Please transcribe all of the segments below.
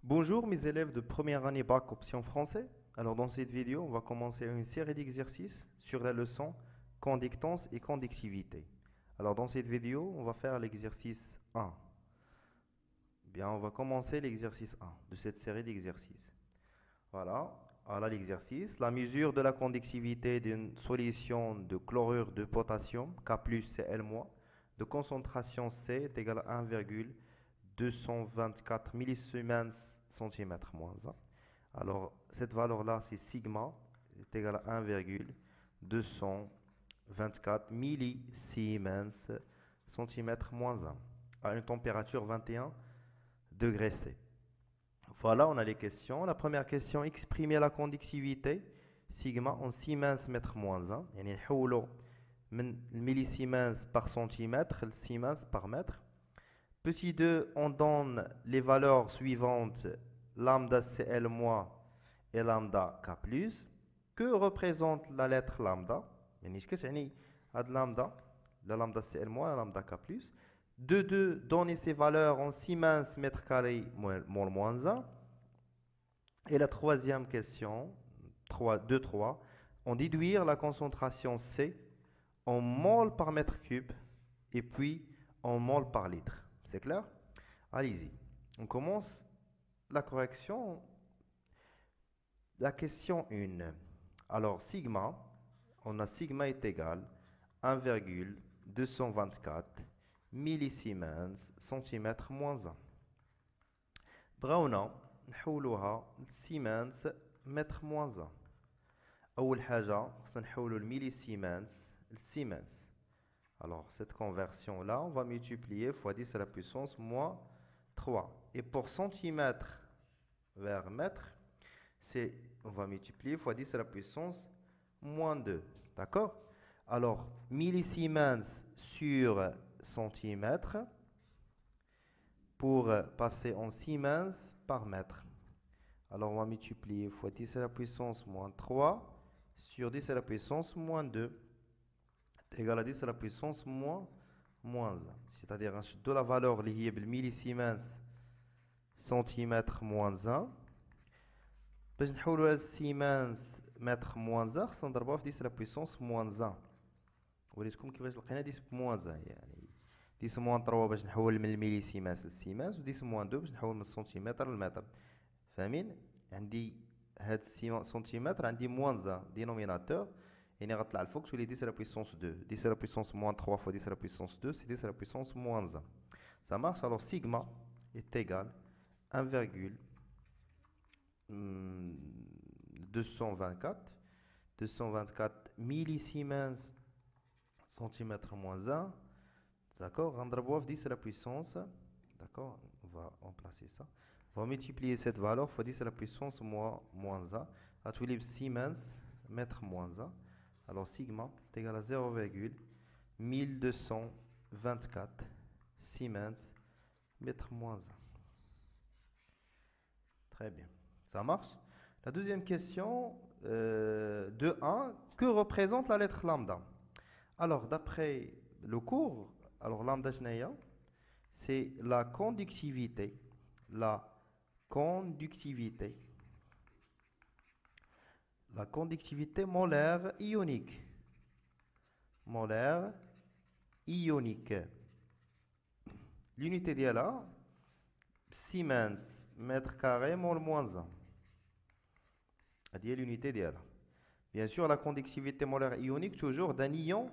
Bonjour mes élèves de première année bac option français. Alors dans cette vidéo, on va commencer une série d'exercices sur la leçon conductance et conductivité. Alors dans cette vidéo, on va faire l'exercice 1. Bien, on va commencer l'exercice 1 de cette série d'exercices. Voilà l'exercice. La mesure de la conductivité d'une solution de chlorure de potassium, K+, Cl-, de concentration C est égale à 1,224 millisiemens centimètre moins 1. Alors, cette valeur-là, c'est sigma, est égal à 1,224 millisiemens centimètre moins 1, à une température 21 degrés C. Voilà, on a les questions. La première question, exprimer la conductivité, sigma, en siemens mètre moins 1. يعني نحولوا من millisiemens par centimètre, le siemens par mètre. Petit 2, on donne les valeurs suivantes, lambda CL- et lambda K+. Que représente la lettre lambda? يعني ايش كتعني هاد lambda, la lambda CL- et la lambda K+. 2, donner ces valeurs en siemens mètre carré mol moins 1. Et la troisième question, 3, on déduire la concentration C en mol par mètre cube et puis en mol par litre. C'est clair? Allez-y. On commence la correction. La question 1. Alors, sigma, on a sigma est égal à 1,224 millisiemens centimètre moins 1. بغاونا نحولوها لسيمانس متر موان 1. أول حاجة خصنا نحولو الميليسيمانس لسيمانس. Alors, cette conversion-là, on va multiplier fois 10 à la puissance moins 3. Et pour centimètre vers mètre, on va multiplier fois 10 à la puissance moins 2. D'accord? Alors, millisiemens sur centimètre pour passer en siemens par mètre. Alors, on va multiplier fois 10 à la puissance moins 3 sur 10 à la puissance moins 2. Égal à 10 à la puissance moins 1. C'est-à-dire, de la valeur liée au millisiemens centimètre moins 1. باش نحولوها للسيمانس متر موان 1 خصنا نضربوها في 10 à la puissance moins 1. وريتكم كيفاش لقينا 10 موان 1 يعني 10 موان 3 باش نحول من الميليسيمانس للسيمانس و 10 موان 2 باش نحول من السنتيمتر للمتر. فاهمين؟ عندي هاد السنتيمتر عندي موان 1 دينوميناتور يعني غطلع الفوق تولي 10 à la puissance 2. 10 à la puissance moins 3 fois 10 à la puissance 2 c'est 10 à la puissance moins 1. Ça marche? Alors sigma est égal à 1,224 millisiemens centimètre moins 1. D'accord? On va 10 à la puissance. D'accord? On va remplacer ça. On va multiplier cette valeur fois 10 à la puissance moins 1. À tous les siemens mètre moins 1. Alors sigma est égal à 0,1224 siemens mètre moins 1. Très bien. Ça marche? La deuxième question de 1. Que représente la lettre lambda? Alors, d'après le cours, alors lambda c'est la conductivité. La conductivité. La conductivité molaire ionique. Molaire ionique. L'unité d'IA là, Siemens mètre carré mol moins 1. C'est l'unité d'IA là. Bien sûr, la conductivité molaire ionique toujours d'un ion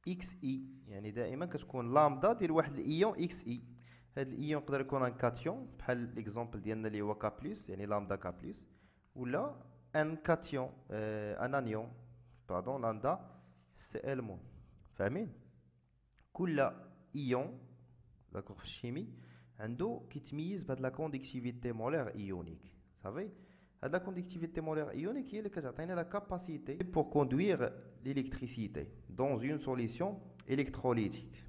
XI. يعني دائما كتكون لامدا ديال واحد الايون XI. هذا الايون يقدر يكون ان كاتيون بحال ليكزامبل ديالنا اللي هو K+, يعني لامدا K+, ولا ان كاتيون ان انيون باردون لامدا Cl-. فاهمين؟ كل ايون داكوغ في الشيمي عنده كيتميز بهاد لا كوندكتيفيتي مولير ايونيك. صافي La conductivité molaire ionique est la capacité pour conduire l'électricité dans une solution électrolytique.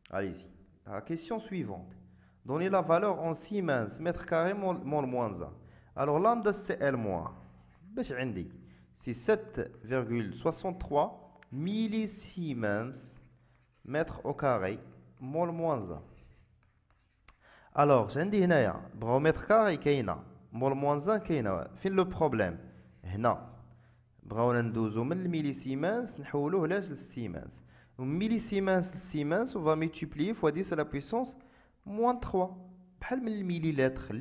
Allez-y. La question suivante. Donnez la valeur en Siemens, mètre carré, mol moins 1. Alors lambda CL moins. C'est 7,63 millisiemens mètre au carré, mol moins 1. Alors, j'ai dit هنايا بغاو متر كاري كاينه مول موان 1 كاينه فين لو بروبليم هنا بغاونا ندوزو من الميلي سيمانس نحولوه لاش للسيمانس وميلي سيمانس للسيمانس on va multiplier fois 10 à la puissance moins 3 بحال من الميلي لتر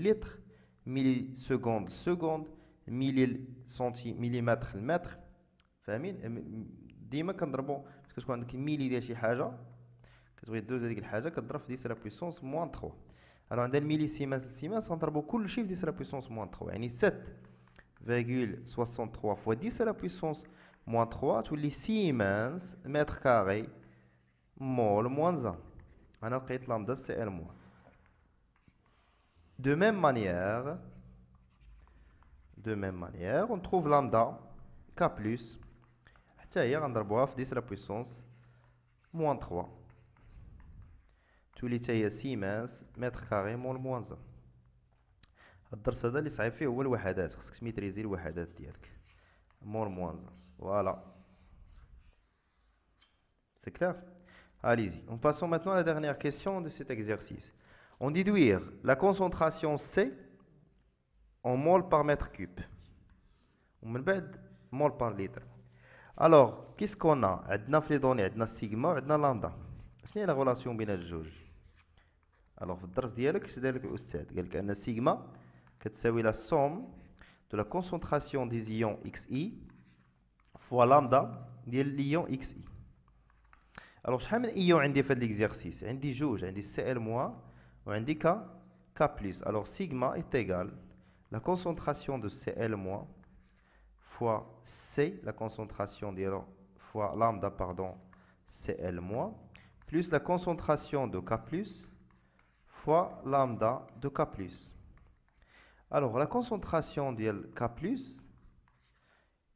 ميلي سكوند ميلي سنتي مليمتر المتر فاهمين ديما كنضربو باسكو تكون عندك ميلي ديال شي حاجه كتبغي دوز هذيك الحاجه كتضرب في 10 à la puissance moins 3. Alors, on a le millisiemens, on a beaucoup le chiffre 10 à la puissance moins 3. Yani 7,63 fois 10 à la puissance moins 3, tous les Siemens mètre carré mol moins 1. On a le lambda CL moins. De même manière, on trouve lambda K plus. On a 10 à la puissance moins 3. تولي تاهي سيمانس متر كاري مول موان 1. الدرس هذا اللي صعيب فيه هو الوحدات خصك تميتريزي الوحدات ديالك مول موان 1 فوالا c'est clair. Allez-y, on passons maintenant à la dernière question de cet exercice. On déduire la concentration C en mol par mètre cube ومن بعد mol par litre. Alors qu'est-ce qu'on a عندنا في لي دوني عندنا سيغما وعندنا لامدا. شنو هي لا غولاسيون بين هاد الجوج؟ Alors في الدرس ديالك اش دار لك الاستاذ قال لك ان سيغما كتساوي لا سوم دو لا كونسونطراسيون دي زيون اكس اي فوا لامدا ديال ليون اكس اي. الوغ شحال من ايون عندي في هاد ليكزيرسيس؟ عندي جوج، عندي سي ال موان وعندي كا بلس. الوغ سيغما est égal la concentration de CL moins fois C, la concentration ديالو fois lambda pardon CL moins plus la concentration de K plus fois lambda de K plus. Alors, la concentration de K plus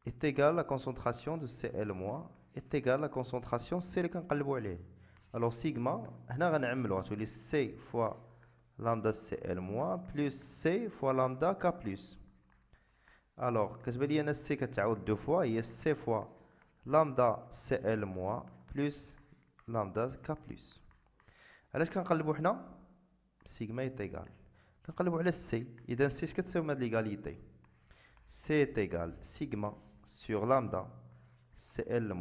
est égale à la concentration de Cl moins est égale à la concentration C اللي كنقلبوا عليه. Alors, sigma, هنا غنعملوا غتولي C fois lambda Cl moins plus C fois lambda K plus. Alors, كتبان لي أنا C كتعاود دو fois هي C fois lambda Cl moins plus lambda K plus. علاش كنقلبوا حنا سيغما est égal كنقلبوا على السي اذا سي اش كتساوي من هاد ليغاليتي سي est égal سيغما sur lambda CL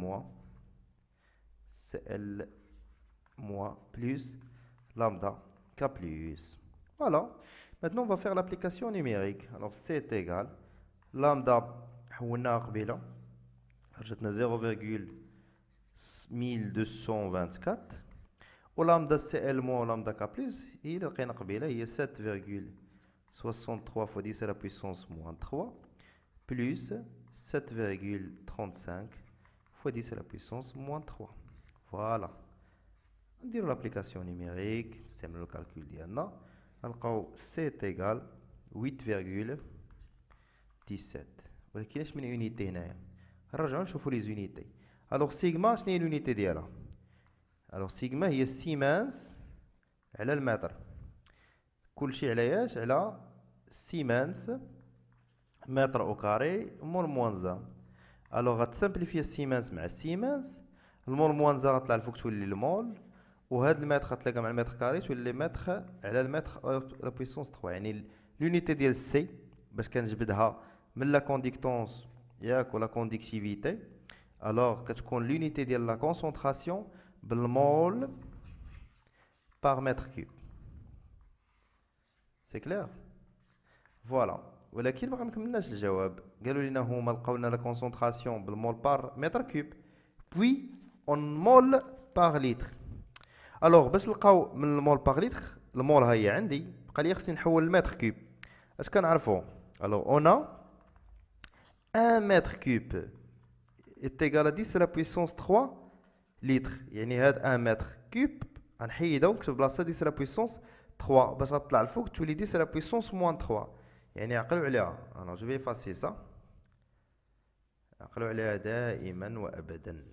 moins plus lambda K plus. Voilà, maintenant on va faire l'application numérique. Alors C est égal lambda حولناها قبيله رجعتنا 0,1224 و lambda CL moins lambda K plus هي اللي لقينا قبيله هي 7,63 fois 10 à la puissance moins 3 plus 7,35 fois 10 à la puissance moins 3. Voilà. نديرو l'application numérique نستعملو الكالكول ديالنا نلقاو C est égal 8,17 ولكن اش من يونيتي هنايا نرجعو نشوفو لي زونيتي. الوغ سيغما شنو هي لونيتي ديالها؟ الوغ سيغما هي سيمانس على المتر كلشي على ياش على سيمانس متر او كاري مول موان 1. الوغ غتسامبليفي السيمانس مع السيمانس المول موان 1 غطلع الفوق تولي المول وهاد المتر غتلاقى مع المتر كاري تولي متر على المتر لا بويسونس 3. يعني لونيتي ديال سي باش كنجبدها من لا كونديكتونس ياك ولا كونديكتيفيتي الوغ كتكون لونيتي ديال لا كونسونطراسيون بالمول par mètre cube. C'est clair? Voilà. ولكن ما كملناش الجواب قالوا لنا هما لقاو لنا لا كونسونطراسيون بالمول par mètre cube puis en mol par litre. الوغ باش نلقاو من المول par litre المول ها هي عندي بقى لي خصني نحول المتر كوب. اش كنعرفوا؟ الوغ on a 1 mètre cube est égal à 10 à la puissance 3 litres. يعني هاد 1 متر كوب غنحيدها ونكتب بلاصه 10 à la puissance 3 باش غتطلع الفوق تولي 10 à la puissance moins 3. يعني عقلوا عليها. Alors je vais effacer ça. عقلوا عليها دائما وأبدا.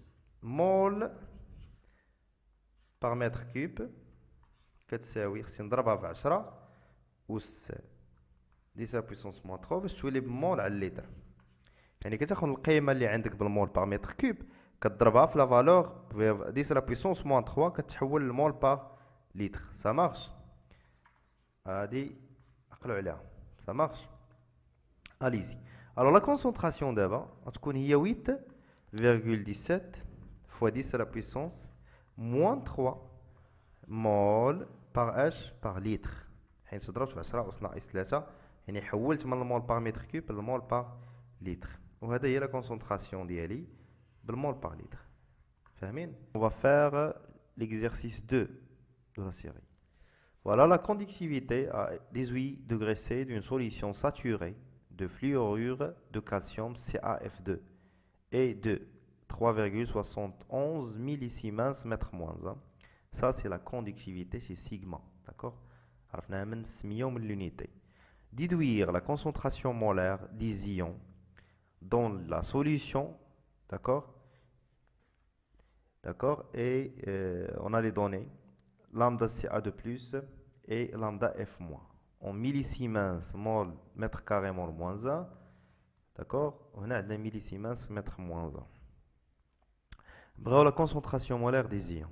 مول par mètre cube كتساوي، خصني نضربها في 10 أس 10 بويسونس موان 3 باش تولي بمول على الليتر. يعني كتاخد القيمة اللي عندك بالمول باغ متر كوب كتضربها في لا فالور 10 بويسونس موان 3 كتحول المول باغ لتر. سا مارش. هادي عقلوا عليها. سا مارش. اليزي. الوغ لا كونسونطراسيون دابا غتكون هي 8,17 فوا 10 بويسونس موان 3 مول باغ اش باغ لتر، حيت ضربت في 10 أس ناقص 3، يعني حولت من المول باغ متر كوب للمول باغ لتر. وهذا هي لا كونسونطراسيون ديالي بالمول باغ لتر. فاهمين؟ On va faire l'exercice 2 de la série. Voilà la conductivité à 18 degrés C d'une solution saturée de fluorure de calcium CaF2 et de 3,71 millisiemens mètre moins 1. Ça c'est la conductivité, c'est sigma, d'accord? عرفناها من السمية ومن l'unité. Déduire la concentration molaire des ions dans la solution, d'accord? D'accord? Et on a les données lambda Ca2+ et lambda F-, en millisiemens mol mètre carré mol moins 1, d'accord? On a des millisiemens mètre moins 1. بغاو la concentration molaire des ions.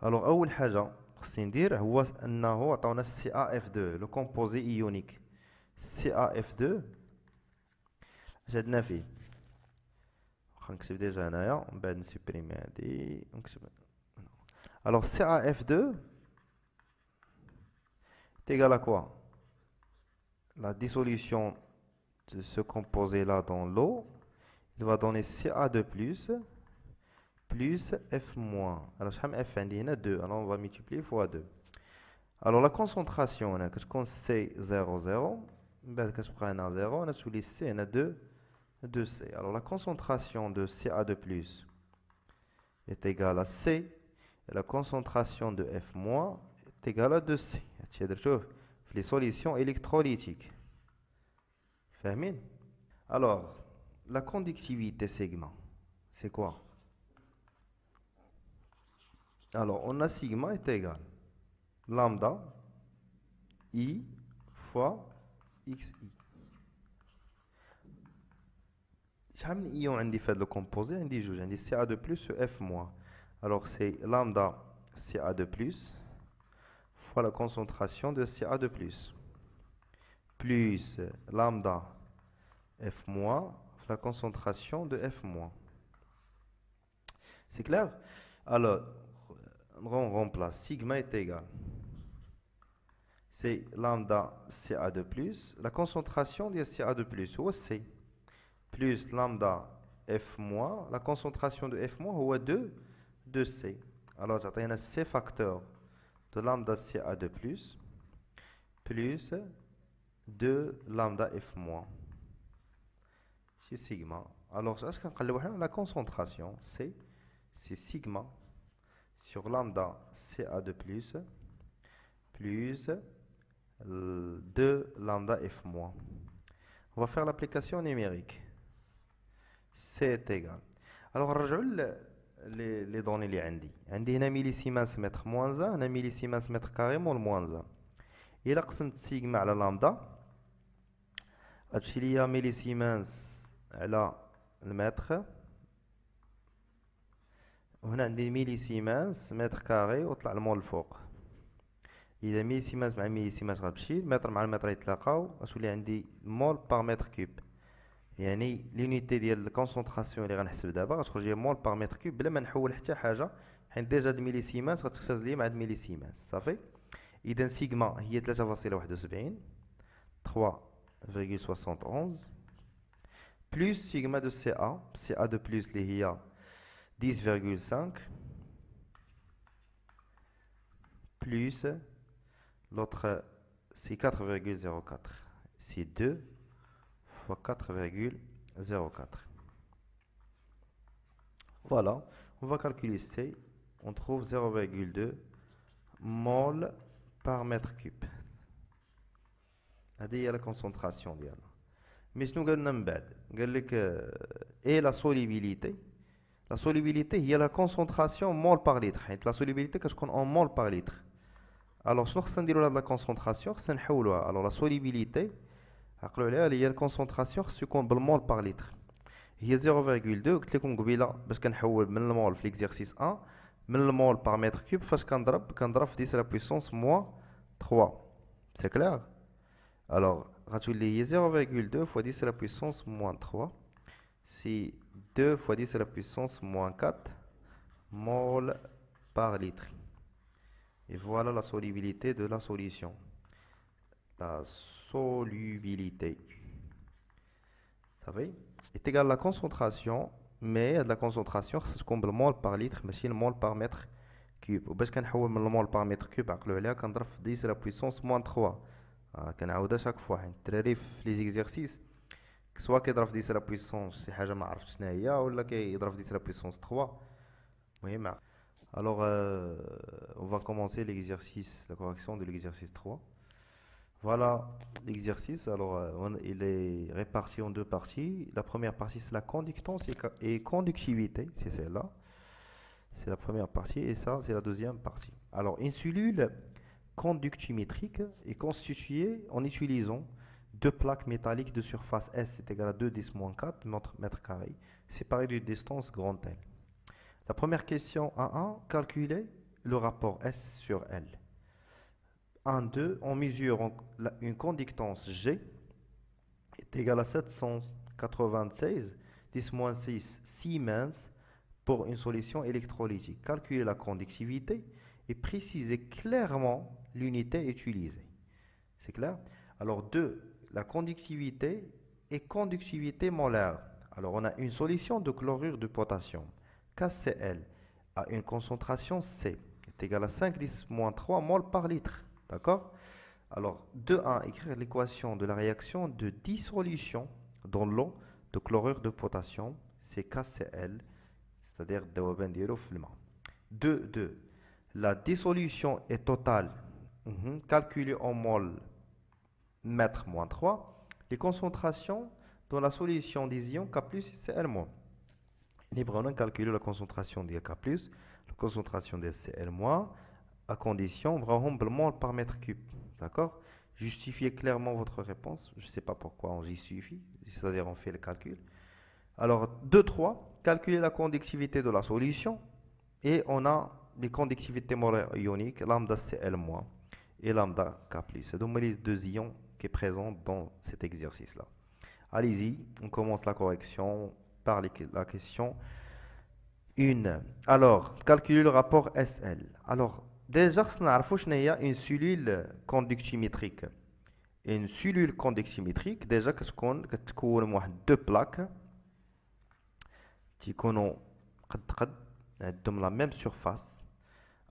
Alors أول حاجة خصني ندير هو أنه عطاونا CaF2 le composé ionique. CaF2 اش عندنا فيه؟ واخا نكتب ديجا هنايا ومن بعد نسوبريمي هادي ونكتب. Alors CaF2 est égal à quoi? La dissolution de ce composé là dans l'eau, il va donner Ca2+ plus F-. Alors شحال F عندي هنا 2, alors on va multiplier fois 2. Alors la concentration هنا كتكون C00 من بعد كتبقى هنا 0 هنا تولي C هنا 2C. Alors la concentration de Ca2+ est égale à C et la concentration de F- est égale à 2C. هادشي درتوه في les solutions électrolytiques. فاهمين؟ Alors la conductivité sigma c'est quoi? Alors on a sigma est égal lambda I fois xi. شحال من ion عندي في هذا لو كومبوزي؟ عندي جوج، عندي Ca2+ و F-. alors c'est lambda Ca2+ fois la concentration de Ca2+ plus lambda F- la concentration de F-. C'est clair? Alors on remplace, sigma est égal, c'est lambda Ca2+, la concentration de Ca2+ هو C, plus lambda F-, la concentration de F- هو 2C. alors تعطينا C facteur de lambda Ca2+ plus 2 lambda F-. c'est sigma. alors اش كنقلبوا حنا la concentration c'est sigma sur lambda Ca2+ plus 2 lambda F-. on va faire l'application numérique. C est égal. alors نرجعوا les données اللي عندي هنا millisiemens mètre moins 1 هنا millisiemens mètre carré mol moins 1. إلا قسمت سيغما على لامدا غتمشي ليا millisiemens على المتر، وهنا عندي millisiemens متر كاري وطلع المول الفوق. إذا millisiemens مع millisiemens غتمشي، المتر مع المتر يتلاقاو غتولي عندي مول باغ متر كوب. يعني لونيتي ديال الكونسونطراسيون اللي غنحسب دابا غتخرج لي مول باغ متر كوب بلا ما نحول حتى حاجه، حيت ديجا هاد millisiemens غتختزل لي مع هاد millisiemens صافي. إذا سيغما هي 3,71 3,71 plus sigma de Ca2+ اللي هي 10,5 plus l'autre c'est 4,04, c'est 2 fois 4,04. voilà, on va calculer C, on trouve 0,2 mol par mètre cube. هذه هي لا كونسونطراسيون ديالنا. مي شنو قالنا من بعد؟ قال لك اي لا سوليبيليتي. لا سوليبيليتي هي لا كونسونطراسيون مول بار لتر، حيت لا سوليبيليتي كتكون اون مول بار لتر. الوغ شنو خصنا نديرو لهاد لا كونسونطراسيون؟ خصنا نحولوها. الوغ لا سوليبيليتي عقلوا عليها هي الكونسونطراسيون خصو يكون بالمول بار لتر، هي 0.2. قلت لكم قبيله باش كنحول من المول في ليكزيرسيس 1 من المول بار متر كوب، فاش كنضرب في 10 لا بويسونس موان 3. سي كلير؟ الوغ غتولي هي 0.2 fois 10 à la puissance moins 3. Si 2 fois 10 à la puissance moins 4 mol par litre. Et voilà la solubilité de la solution. La solubilité, ça va, est égale à la concentration, mais la concentration c'est comme le mol par litre, mais c'est le mol par mètre cube. وباش كنحول من المول par mètre cube عقلوا عليها كنضرب في 10 à la puissance moins 3. كنعاودها شاك فوا، حيت الدراري في لي زيكزيرسيس سوا كيضرب في 10 لا بويسونس شي حاجه ما عرفتش شنو هي، ولا كيضرب في 10 لا بويسونس 3. المهم alors on va commencer l'exercice, la correction de l'exercice 3. Voilà l'exercice. Alors il est réparti en deux parties. La première partie c'est la conductance et conductivité, c'est celle-là, c'est la première partie, et ça c'est la deuxième partie. Alors une cellule conductimétrique est constituée en utilisant deux plaques métalliques de surface S est égal à 2 10-4 mètres carrés, séparées d'une distance grand L. La première question A1, calculer le rapport S sur L. 1-2, on mesure une conductance G est égale à 796 10-6 Siemens pour une solution électrolytique. Calculer la conductivité et préciser clairement l'unité utilisée. C'est clair? Alors 2, la conductivité et conductivité molaire. Alors on a une solution de chlorure de potassium, KCl, à une concentration C, est égale à 5-10-3 mol par litre. D'accord? Alors 2.1, écrire l'équation de la réaction de dissolution dans l'eau de chlorure de potassium, c'est KCl, c'est-à-dire 2.2. La dissolution est totale, calculée en mol mètre moins 3. Les concentrations dans la solution des ions K+, c'est Cl-. On a calculé la concentration de K+, la concentration de Cl-, à condition de mol par mètre cube. D'accord? Justifiez clairement votre réponse. Je ne sais pas pourquoi on justifie, c'est-à-dire on fait le calcul. Alors 2.3, calculer la conductivité de la solution, et on a les conductivités molaires ioniques, lambda Cl- et lambda K+. C'est donc les deux ions qui sont présents dans cet exercice-là. Allez-y, on commence la correction par la question 1. Alors, calculer le rapport SL. Alors, déjà, on a une cellule conductimétrique. Une cellule conductimétrique, déjà, qu'est-ce qu'on a deux plaques qui ont la même surface.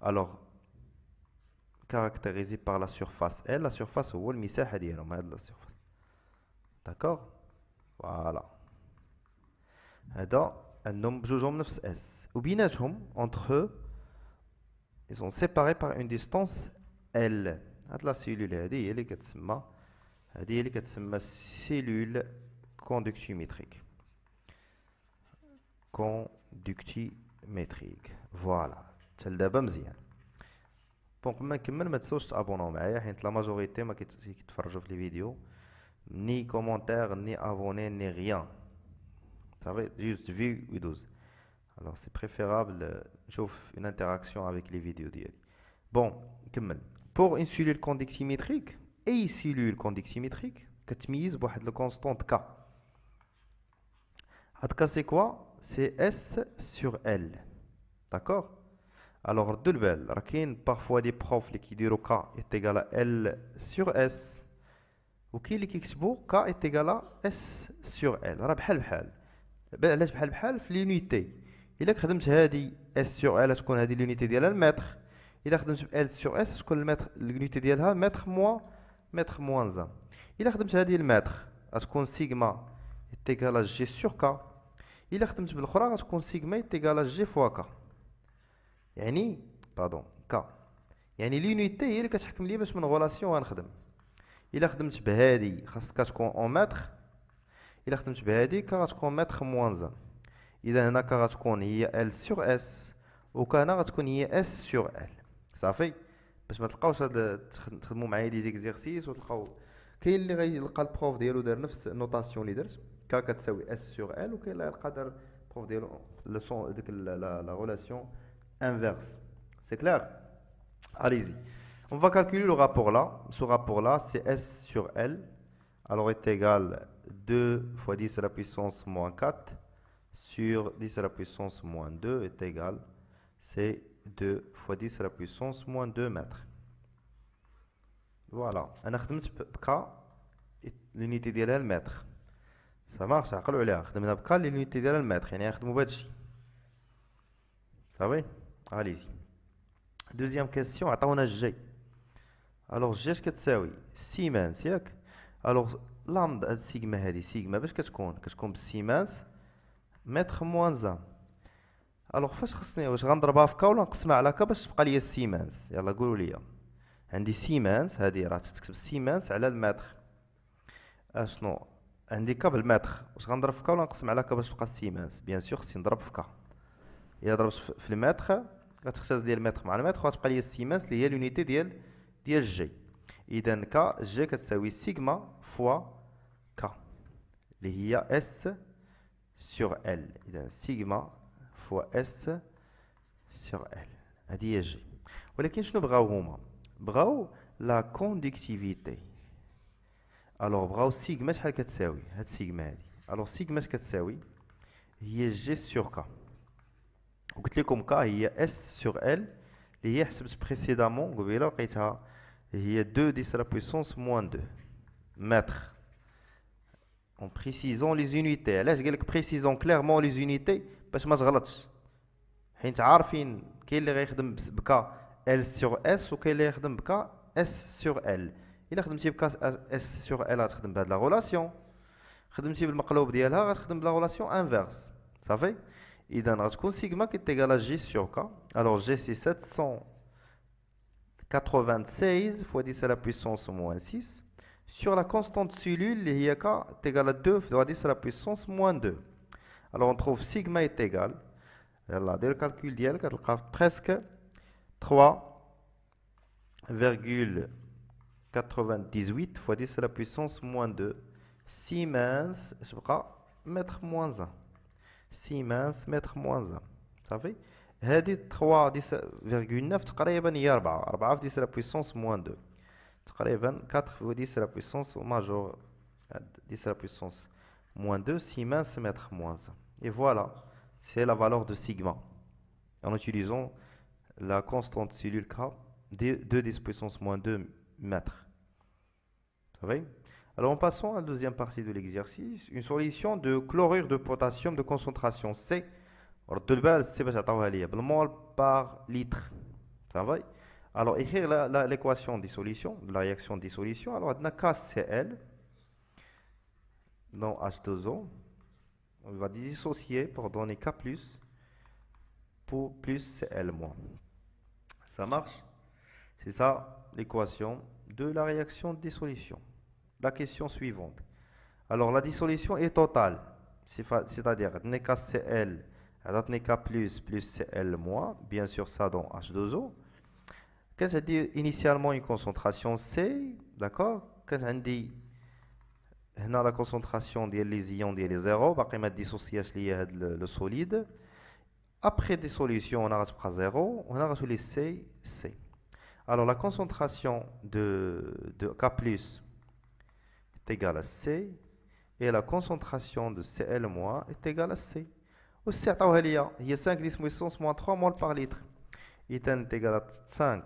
Alors, caractérisée par la surface L, la surface هو المساحة ديالهم هاد la surface. D'accord? Voilà. هذا عندهم بجوجهم نفس S. وبيناتهم entre eux, ils sont séparés par une distance L. هاد la cellule هذه هي اللي كتسمى cellule conductimétrique. Conductimétrique. Voilà. تال دابا مزيان. بون قبل ما نكمل ما تنساوش تابوناو معايا، حيت لا ماجوريتي ما كيتفرجوا في لي فيديو، ني كومونتير ني ابوني ني ريان، صافي جوست في ويدوز. alors c'est préférable نشوف une interaction avec les vidéos ديالي. bon نكمل. pour une cellule conductimétrique اي cellule conductimétrique كتميز بواحد لو كونستانت k. هاد k c'est quoi? c'est S sur L. d'accord? Alors, de bel, parfois des profs qui disent K est égal à L sur S, ou qui disent K est égal à S sur L. راه بحال بحال. علاش بحال بحال في l'unité. إلا خدمت هذه S sur L تكون هذه l'unité ديالها المتر. إلا خدمت L sur S تكون المتر l'unité ديالها متر moins 1. إلا خدمت هذه المتر تكون سيغما est égal à G sur K. إلا خدمت بالأخرى تكون سيغما est égal à G fois K. يعني باردون K، يعني لونيتي هي اللي كتحكم لي باش من غولاسيون غنخدم. الا خدمت بهادي خاصك تكون اون متر، الا خدمت بهادي غتكون متر موان 1. اذا هنا غتكون هي ال سور اس، وكهنا غتكون هي اس سور ال. صافي، باش ما تلقاوش تخدموا معايا دي زيكزيرسيس وتلقاو كاين اللي غيلقى البروف ديالو دار نفس النوطاسيون اللي درت كا كتساوي اس سور ال، وكاين اللي يلقى دار البروف ديالو لو سون ديك لا ريلاسيون انفيرس. C'est clair? Allez-y. On va calculer le rapport là. Ce rapport là, c'est S sur L. Alors est égal 2 fois 10 à la puissance moins 4 sur 10 à la puissance moins 2 est égal, c'est 2 fois 10 à la puissance moins 2 mètres. Voilà. أنا خدمت بك l'unité ديالها المتر. Ça marche, عقلوا عليها. خدمنا بك l'unité ديالها المتر، يعني نخدموا بهذا الشيء. صافي؟ Allez-y. Deuxième question, عطاونا G. Alors G اش كتساوي؟ سيمانس ياك؟ Alors لامدا هاد سيغما هادي سيغما باش كتكون بالسيمانس متر موان 1. الوغ فاش خصني واش غنضربها في كا ولا نقسمها على كا باش تبقى ليا السيمانس؟ يلا قولوا لي. عندي سيمانس هادي راه تكتب سيمانس على المتر. اشنو عندي كا بالمتر، واش غنضرب في كا ولا نقسم على كا باش تبقى السيمانس؟ بيان سور خصني نضرب في كا. الا ضربت في المتر غتختزل ديال المتر مع المتر وغتبقى ليا السيمانس اللي هي لونيتي ديال جي. اذا كا جي كتساوي سيغما فوا كا اللي هي اس سور ال. اذا سيغما فوا اس سور ال هذه هي جي. ولكن شنو بغاو هما؟ بغاو لا كوندكتيفيتي. الوغ بغاو سيغما شحال كتساوي؟ هاد سيغما هادي. الوغ سيغما اش كتساوي؟ هي جي سور كا. وقلت لكم كا هي اس سور ال اللي هي حسبت بريسيدامون قبيله لقيتها هي 2 10 la puissance moins 2 mètres. En précisant les unités. علاش قالك précisons clairement les unités باش ما تغلطش، حيت عارفين كاين اللي غيخدم بكا ال سور اس وكاين اللي يخدم بكا اس سور ال. الا خدمتي بكا اس سور ال غتخدم بهاد لا ريلاسيون، خدمتي بالمقلوب ديالها غتخدم بلا ريلاسيون انفيرس. صافي، اذا غتكون سيغما كيتيغال جي سور كا. الوغ جي سي 796 fois 10 à la puissance moins 6 sur la constante cellule qui est égale à 2 fois 10 à la puissance moins 2. Alors on trouve sigma est égal, là, dès le calcul d'IL, presque 3,98 fois 10 à la puissance moins 2 Siemens mètre moins 1. Siemens mètre moins 1. Ça fait هذه 3.9 تقريبا هي 4 في 10 لا بويسونس موان 2 تقريبا 4 في 10 لا بويسونس ماجور 10 لا بويسونس موان 2 Siemens mètre moins 1. Et voilà, c'est la valeur de sigma en utilisant la constante cellule K de 10 puissance moins 2 mètres. Ça va? Alors passons à la deuxième partie de l'exercice. Une solution de chlorure de potassium de concentration C. ردوا البال سي باش عطاوها ليا بالمول بار لتر. صافي. alors écrire l'équation de dissolution de la réaction de dissolution. alors عندنا KCl dans H2O, on va dissocier pour donner K pour plus Cl moins. Ça marche? C'est ça l'équation de la réaction de dissolution. La question suivante. Alors la dissolution est totale, c'est-à-dire KCl عطاتني K plus Cl moins, bien sûr ça dans H2O. Quand j'ai dit initialement une concentration C, d'accord? Quand j'ai dit la concentration des ions des zéro, باقي ما dissociaش ليا هاد le solide. Après dissolution, on a à 0, on a les C. Alors la concentration de K plus est égale à C et la concentration de Cl moins est égale à C. والسي عطاوها ليا هي 5 10 puissance moins 3 mol par litre. إذا est égal à 5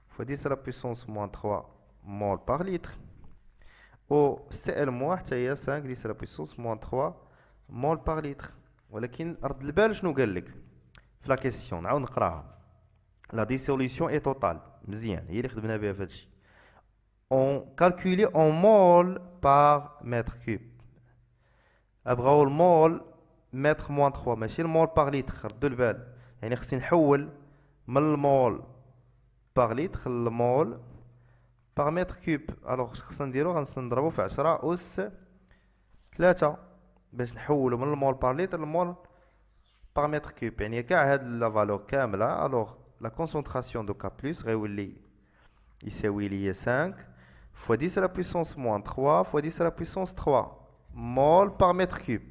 fois 10 à la puissance moins 3 mol par litre. و Cl moins حتى هي 5 10 à la puissance moins 3 mol par litre. ولكن رد البال شنو قال لك في لا كيسيون؟ نعاود نقراها. La dissolution est totale. مزيان، هي اللي خدمنا بها في هادشي. On calcule en mol par mètre cube. أبغاو المول متر موان 3 ماشي المول باغ لتر. ردوا البال، يعني خصني نحول من المول باغ لتر للمول par mètre cube. Alors, خصنا نديرو غنضربو في 10 أس 3 باش نحولو من المول بار لتر للمول par mètre cube. يعني كاع هاد لا فالور كاملة. alors la concentration de K+ غيولي يساوي لي 5 fois 10 à la puissance moins 3 fois 10 à la puissance 3 mol par mètre cube.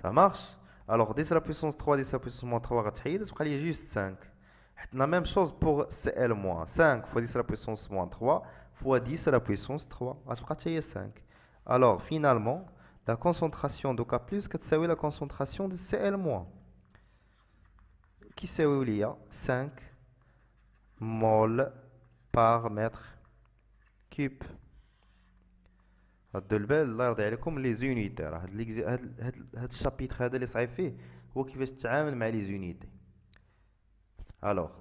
Ça marche. Alors 10 à la puissance 3 10 à la puissance moins 3 غتحيد تبقى لي juste 5. La même chose pour Cl moins 5 fois 10 à la puissance moins 3 fois 10 à la puissance 3 غتبقى حتى هي 5. Alors finalement la concentration de K+ كتساوي la concentration de Cl moins كيساويو ليا 5 mol par mètre cube. هاد البال الله يرضي عليكم لي زونيتي. هاد الشابيتر هذا اللي صعيب فيه هو كيفاش تتعامل مع لي زونيتي. Alors,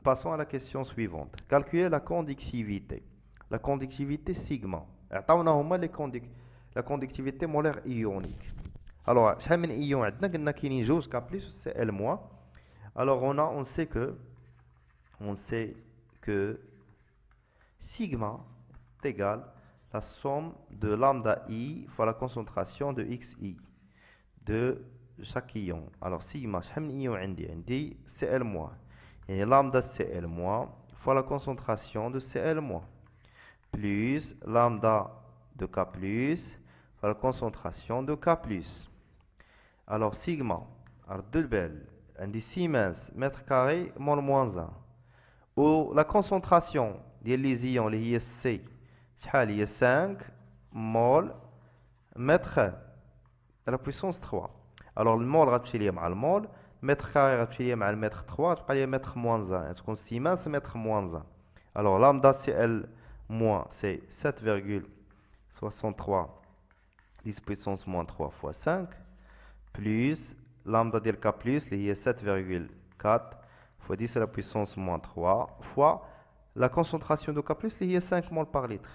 passons à la question suivante. Calculer la conductivité. La conductivité sigma. عطاونا هما la conductivité molaire ionique. Alors, شحال من ion عندنا؟ قلنا كاينين جوج K+ و Cl moins. Alors on sait que sigma est égal à la somme de lambda I fois la concentration de xi de chaque ion. Alors sigma شحال من ion عندي Cl moins. Et lambda Cl moins fois la concentration de Cl moins plus lambda de K plus fois la concentration de K plus. Alors sigma alors de belle عندي Siemens mètre carré mol moins 1 و la concentration ديال لي زيون اللي هي C شحال هي 5 mol mètre à la puissance 3. alors المول غتمشي ليا مع المول mètre carré غتمشي ليا مع المتر 3 تبقى ليا متر moins 1 تكون Siemens mètre moins 1. alors lambda Cl moins c'est 7,63 10 puissance moins 3 fois 5 plus lambda ديال K plus اللي هي 7,4 fois 10 à la puissance moins 3 fois la concentration de K plus اللي هي 5 mol par litre.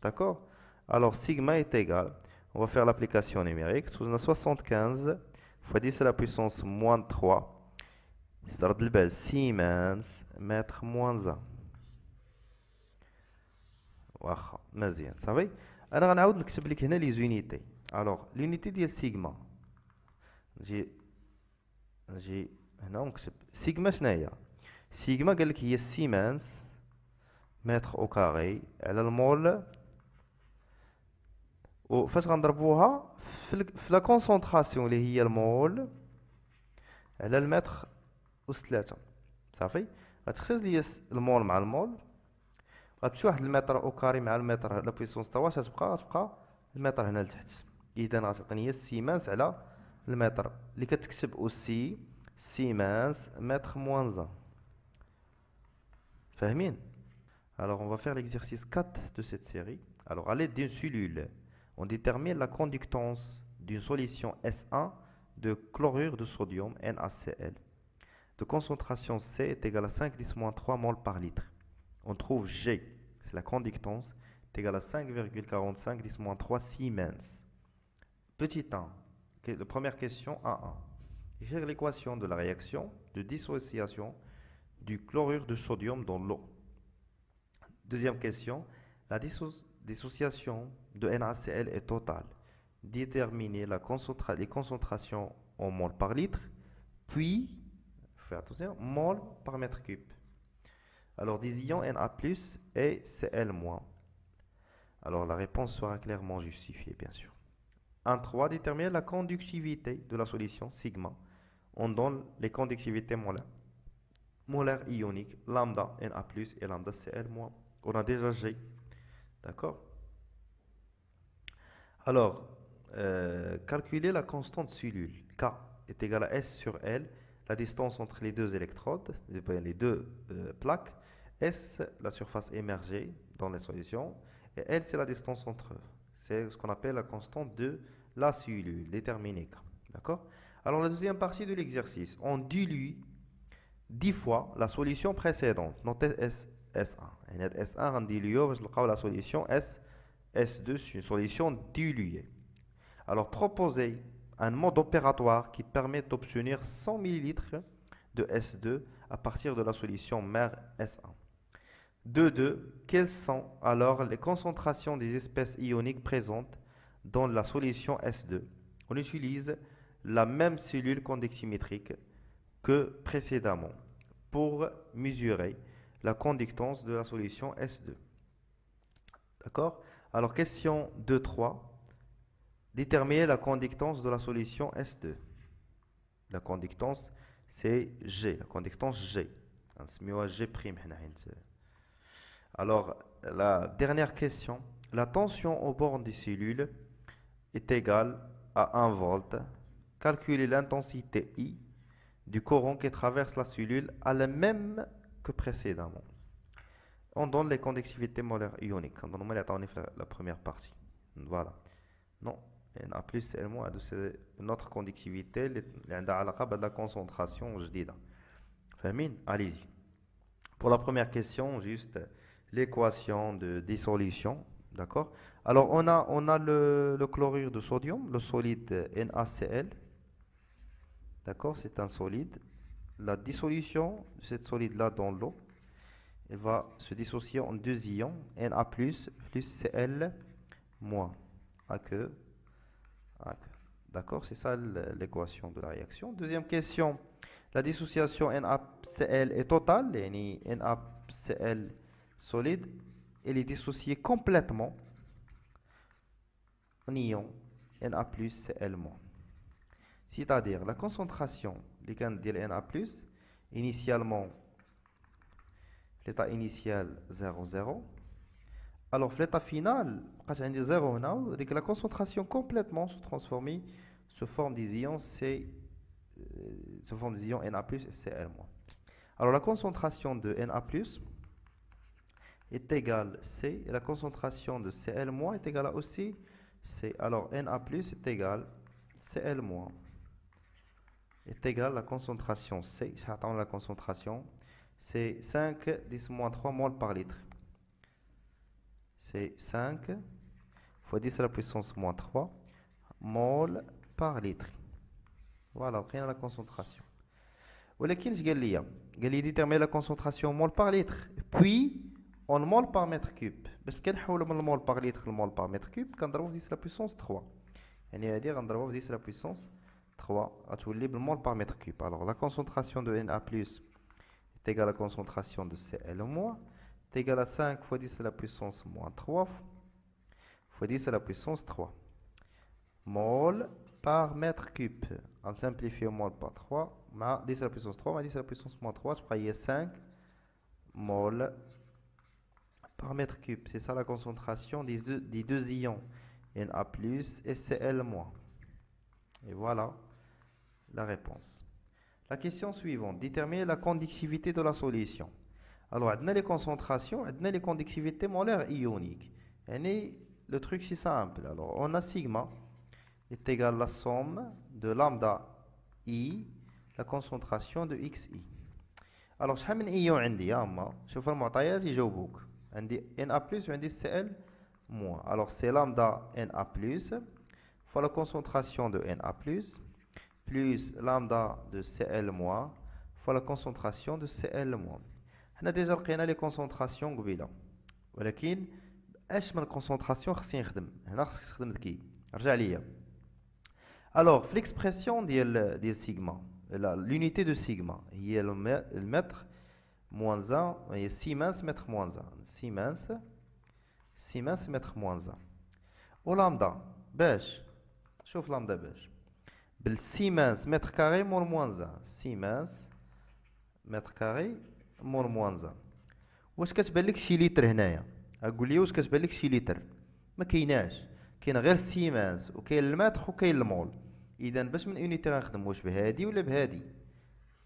D'accord? Alors sigma est égal, on va faire l'application numérique, on a 75 fois 10 à la puissance moins 3 صارت البال Siemens mètre moins 1. واخا مزيان صافي. انا غنعاود نكتب لك هنا لي زونيتي. alors l'unité ديال sigma نجي هنا ونكتب سيجما. شناهي سيجما؟ قال لك هي سيمنز متر او كاري على المول وفاش غنضربوها في لا كونسونطراسيون اللي هي المول على المتر أس 3. صافي غتخرج لي المول مع المول غتمشي واحد المتر او كاري مع المتر لا بويسونس 3 واش غتبقى المتر هنا لتحت. اذا غتعطيني هي سيمنز على المتر اللي كتكتب اوسي Siemens mètre moins 1. Fahmin? Alors on va faire l'exercice 4 de cette série. Alors à l'aide d'une cellule, on détermine la conductance d'une solution S1 de chlorure de sodium NaCl. De concentration C est égale à 5-10-3 mol par litre. On trouve G, c'est la conductance, est égale à 5,45-10-3 Siemens. Petit 1, la première question A1. Écrire l'équation de la réaction de dissociation du chlorure de sodium dans l'eau. Deuxième question, la dissociation de NaCl est totale. Déterminer les concentrations en mol par litre, puis, faites attention, mol par mètre cube. Alors des ions Na+ et Cl-. Alors la réponse sera clairement justifiée, bien sûr. 1.3. Déterminer la conductivité de la solution sigma. On donne les conductivités molaires ioniques, lambda Na+ et lambda Cl-. On a déjà G. D'accord? Alors, calculer la constante cellule. K est égale à S sur L, la distance entre les deux électrodes, les deux plaques. S, la surface émergée dans les solutions. Et L, c'est la distance entre eux. C'est ce qu'on appelle la constante de la cellule, déterminée K. D'accord? Alors, la deuxième partie de l'exercice, on dilue 10 fois la solution précédente. Notez S1. Et S1, on dilue, la solution S2, c'est une solution diluée. Alors, proposez un mode opératoire qui permet d'obtenir 100 ml de S2 à partir de la solution mère S1. 2.2. Quelles sont alors les concentrations des espèces ioniques présentes dans la solution S2? On utilise la même cellule conductimétrique que précédemment pour mesurer la conductance de la solution S2. D'accord? Alors, question 2.3. Déterminer la conductance de la solution S2. La conductance, c'est G, la conductance G. G'. Alors, la dernière question. La tension au bord des cellules est égale à 1 volt. Calculer l'intensité I du courant qui traverse la cellule à la même que précédemment. On donne les conductivités molaires ioniques. On donne la première partie. Voilà. Non. Na plus c'est une autre conductivité اللي عندها علاقة بلا concentration جديدة. فاهمين؟ Allez-y. Pour la première question, juste l'équation de dissolution, d'accord? Alors on a le chlorure de sodium, le solide NaCl, d'accord? C'est un solide. La dissolution de cette solide-là dans l'eau, elle va se dissocier en deux ions, Na plus Cl moins. AQ. D'accord, c'est ça l'équation de la réaction. Deuxième question, la dissociation NaCl est totale, NaCl solide, elle est dissociée complètement en ion Na plus Cl moins. C'est-à-dire la concentration de Na plus, initialement, l'état initial 0,0. Alors, l'état final, quand on dit 0, la concentration complètement se transforme sous forme des ions sous forme des ions Na plus et Cl-. Alors, la concentration de Na plus est égale C et la concentration de Cl- est égale à aussi C. Alors, Na plus est égal Cl- est égal à la concentration C. J'attends la concentration. C'est 5 10-3 moles par litre. C'est 5 fois 10 à la puissance moins 3 mol par litre. Voilà, on a la concentration. ولكن اش قال لي déterminer la concentration mol par litre puis en mol par mètre cube. باش كنحولوا من المول par litre للمول par mètre cube كنضربوا في 10 à la puissance 3. يعني هذه غنضربوا في 10 à la puissance 3 غتولي بالمول par mètre cube. Alors la concentration de Na+ est égale à la concentration de Cl- est égal à 5 fois 10 à la puissance moins 3 fois 10 à la puissance 3. Mol par mètre cube. On simplifie au mol par 3. 10 à la puissance 3, 10 à la puissance moins 3. Je prends 5 mol par mètre cube. C'est ça la concentration des deux ions Na plus et Cl-. Et voilà la réponse. La question suivante. Déterminer la conductivité de la solution. Alors, on a les concentrations, on a les conductivités molaires ioniques. Et le truc c'est simple. Alors, on a sigma est égal à la somme de lambda I, la concentration de xi. Alors, شحال من ion عندي يا اما شوف المعطيات يجاوبوك. عندي Na plus وعندي Cl moins. Alors, c'est lambda Na plus fois la concentration de Na plus lambda de Cl moins fois la concentration de Cl moins. On a déjà لقينا les concentrations قبيله ولكن اش من concentration خصني نخدم هنا خصك تخدم ذكي رجع ليا. Alors l'expression ديال sigma, l'unité de sigma هي le mètre moins 1 هي Siemens mètre moins 1 Siemens mètre moins 1 و lambda باش شوف lambda باش بالسيمنس متر كاري مول موان 1 سيمنس متر كاري مول موان 1. واش كتبان لك شي لتر هنايا؟ قول لي واش كتبان لك شي لتر؟ ما كايناش، كاين غير السيمنس وكاين المتر وكاين المول. اذا باش من اونيتي غنخدم واش بهادي ولا بهادي؟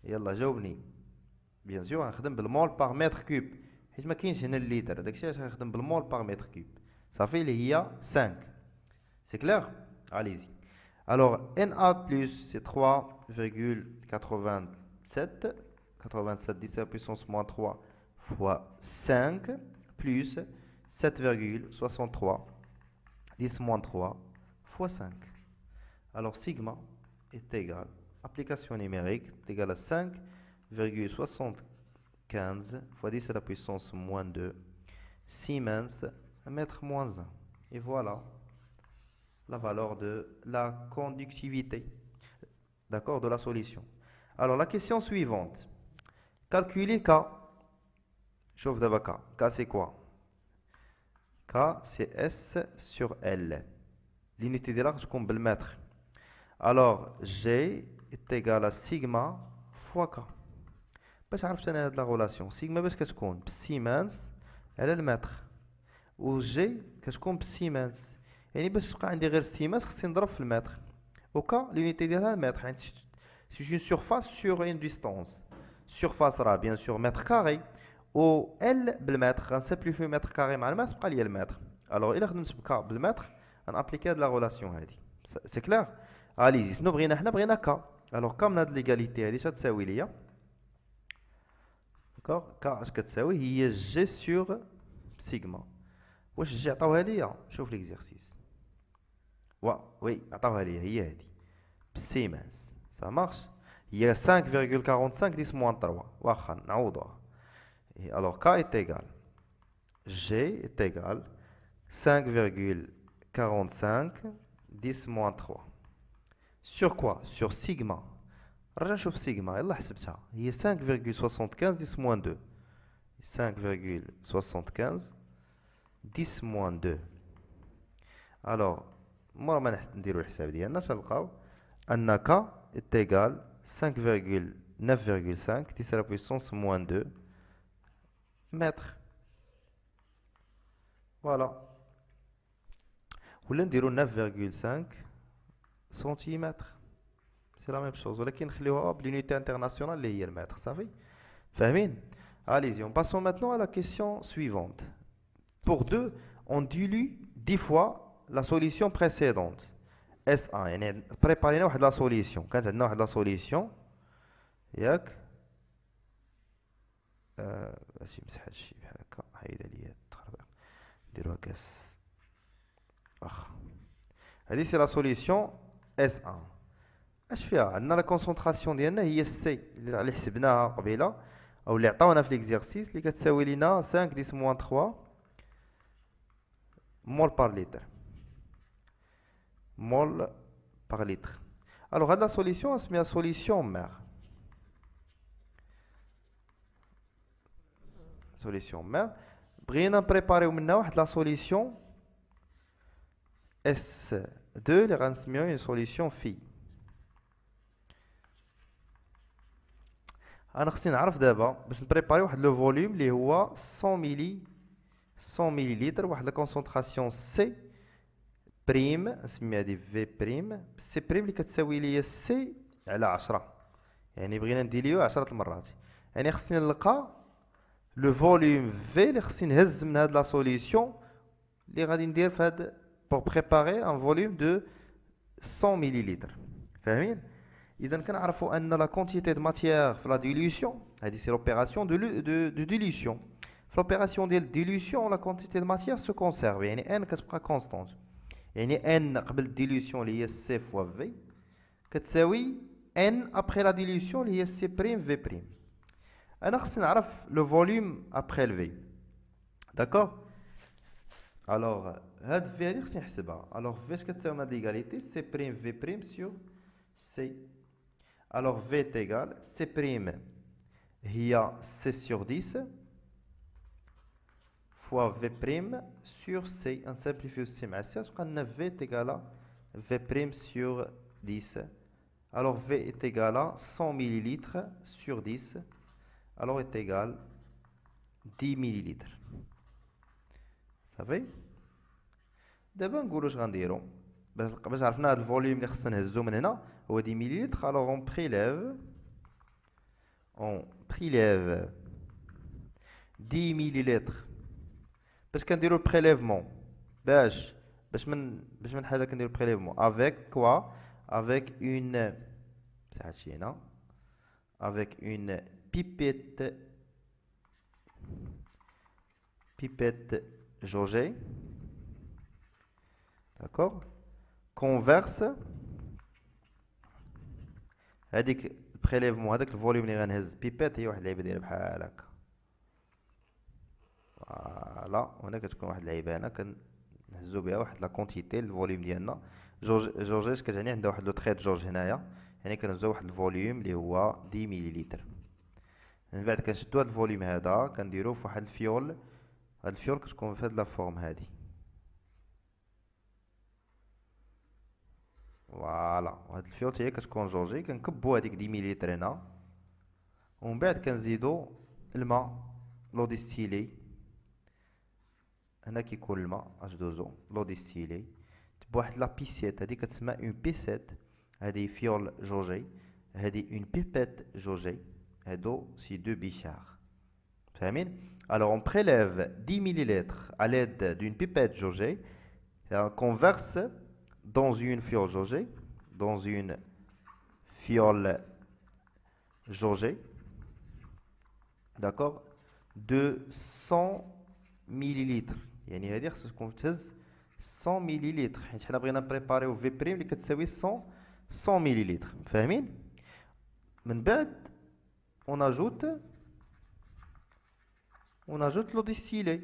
يلا جاوبني. بيان سور غنخدم بالمول باغ متر كوب حيت ما كاينش هنا الليتر، داكشي علاش غنخدم بالمول باغ متر كوب. صافي اللي هي 5. سي كلير؟ اليزي. Alors, Na plus, c'est 3,87. 87 10 à la puissance moins 3 fois 5 plus 7,63 10 moins 3 fois 5. Alors, sigma est égal, application numérique, est égal à 5,74 15 fois 10 à la puissance moins 2 Siemens mètre moins 1. Et voilà la valeur de la conductivité, d'accord, de la solution. Alors la question suivante. Calculer K. Chauffe d'abord K. K c'est quoi? K c'est S sur L. L'unité de l'arc تكون بالمètre. Alors G est égal à sigma fois K. باش عرفت انا هاد لا غولاسيون سيغما باش كتكون بسيمانس على المتر و جي كتكون بالسيمانس يعني باش تبقى عندي غير السيمانس خصني نضرب في المتر وكا لونيتي ديالها المتر يعني سي اون سورفاس سور اون ديستانس سورفاس راه بيان سور متر كاري و ال بالمتر غنسامبليفيو متر كاري مع المتر بقى ليا المتر الوغ الا خدمت بكا بالمتر غنابليكي هاد لا غولاسيون هادي سي كلير اليزي شنو بغينا حنا بغينا كا الوغ كا من هاد ليغاليتي هادي اش غتساوي ليا داكوغ كا اش كتساوي هي جي سور سيغما واش جي عطاوها ليا شوف ليكزيرسيس وي عطاوها ليا هي هادي بالسيمانس سا مارش هي 5,45 10 موان 3 واخا نعوضوها الوغ كا est égal G est égal 5,45 10 moins 3 sur quoi sur sigma رجع نشوف سيغما يلا حسبتها هي 5,75 10 moins 2 5,75 10 moins 2 alors مورا ما نديرو الحساب ديالنا تلقاو ان ك est égal 5,9,5 10 à la puissance moins 2 mètres voilà ولا نديرو 9,5 سنتيمتر سي لا ميم شوز ولكن نخليوها بلونيتي انترناسيونال اللي هي المتر صافي فاهمين allez-y on passons maintenant à la question suivante pour 2 on dilue 10 fois la solution précédente S1 يعني بريبارينا واحد لا سوليسيون كانت عندنا واحد لا سوليسيون ياك باش يمسح هادشي بحال هكا حيد عليا التخربيق نديروها كاس واخا هادي سي لا سوليسيون S1 اش فيها عندنا لا كونسونطراسيون ديالنا هي سي اللي حسبناها قبيله او اللي عطاونا في ليكزيرسيس اللي كتساوي لينا 5 10 موان 3 مول بار لتر مول بار لتر الوغ هاد لا سوليسيون اسميها سوليسيون مير سوليسيون مير بغينا نبريباريو منها واحد لا سوليسيون اس 2 اللي غنسميوها اون سوليسيون في انا خصني نعرف دابا باش نبريباري واحد لو فوليوم اللي هو 100 مليلتر واحد لا كونسونطراسيون سي بريم نسميها هادي في بريم سي بريم اللي كتساوي ليا سي على 10 يعني بغينا نديليو 10 المرات يعني خصني نلقى لو فوليوم في اللي خصني نهز من هاد لا سوليسيون اللي غادي ندير في هاد بور بريباري ان فوليوم دو 100 مليلتر فاهمين اذا كنعرفوا ان لا كونتيتي دو ماتيير في لا ديليوسيون هادي سي لوبيراسيون دو ديليوسيون في لوبيراسيون ديال ديليوسيون لا كونتيتي دو ماتيير سو كونسيرف يعني ان كتبقى كونستانت يعني ان قبل الديليوسيون اللي هي سي فوا في كتساوي ان ابري لا ديليوسيون اللي هي سي بريم في بريم انا خصني نعرف لو فوليوم ابري الفي داكور الوغ هاد في هادي خصني نحسبها الوغ فاش كتساوي هاد ليغاليتي سي بريم في بريم سور سي الوغ في تيغال سي بريم هي سي سور 10 fois V prime sur C. On simplifie aussi mais C. On a V est égal à V prime sur 10. Alors V est égal à 100 millilitres sur 10. Alors est égal 10 millilitres. Ça fait? D'abord, نقولوا اش غنديروا باش عرفنا هذا الفوليوم اللي خصنا نهزو من هنا هو 10 millilitres. Alors on prélève 10 millilitres. باش كنديرو البريليفمون باش من حاجه كنديرو البريليفمون افيك كوا افيك اون هادشي هنا افيك اون بيبيت جوجي داكور كونفيرس هذيك البريليفمون هذاك الفوليوم اللي غنهز بيبيت هي واحد اللعيبه دايره بحال هكا فوالا هنا كتكون واحد العيبانه كنهزو بها واحد لا كونتيتي الفوليوم ديالنا. جوج اش كتعني؟ عندها واحد لو تريت جوج هنايا، يعني كنهزو واحد الفوليوم اللي هو 10 مليلتر. من بعد كنشدو هاد الفوليوم هذا كنديروه في واحد الفيول. هاد الفيول كتكون في هاد لا فورم هادي. فوالا وهاد الفيول هي كتكون جوجي. كنكبو هاديك 10 مليلتر هنا، ومن بعد كنزيدو الماء لو ديستيلي. هنا كيكون الماء اش دوزو لو ديستيلي بواحد لا بيسيت. هادي كتسمى اون بيسيت. هادي فيول جوجي، هادي اون بيبيت جوجي. هادو سي دو بيشار. فاهمين؟ Alors on prélève 10 millilitres à l'aide d'une pipette jaugée qu'on verse dans une fiole jaugée, dans une fiole jaugée, d'accord, de 100 millilitres. يعني هذه خصكم تهز 100 مليلتر، حيت حنا بغينا نبريباريو في بريم اللي كتساوي 100 مليلتر. فاهمين؟ من بعد on ajoute l'eau distillée.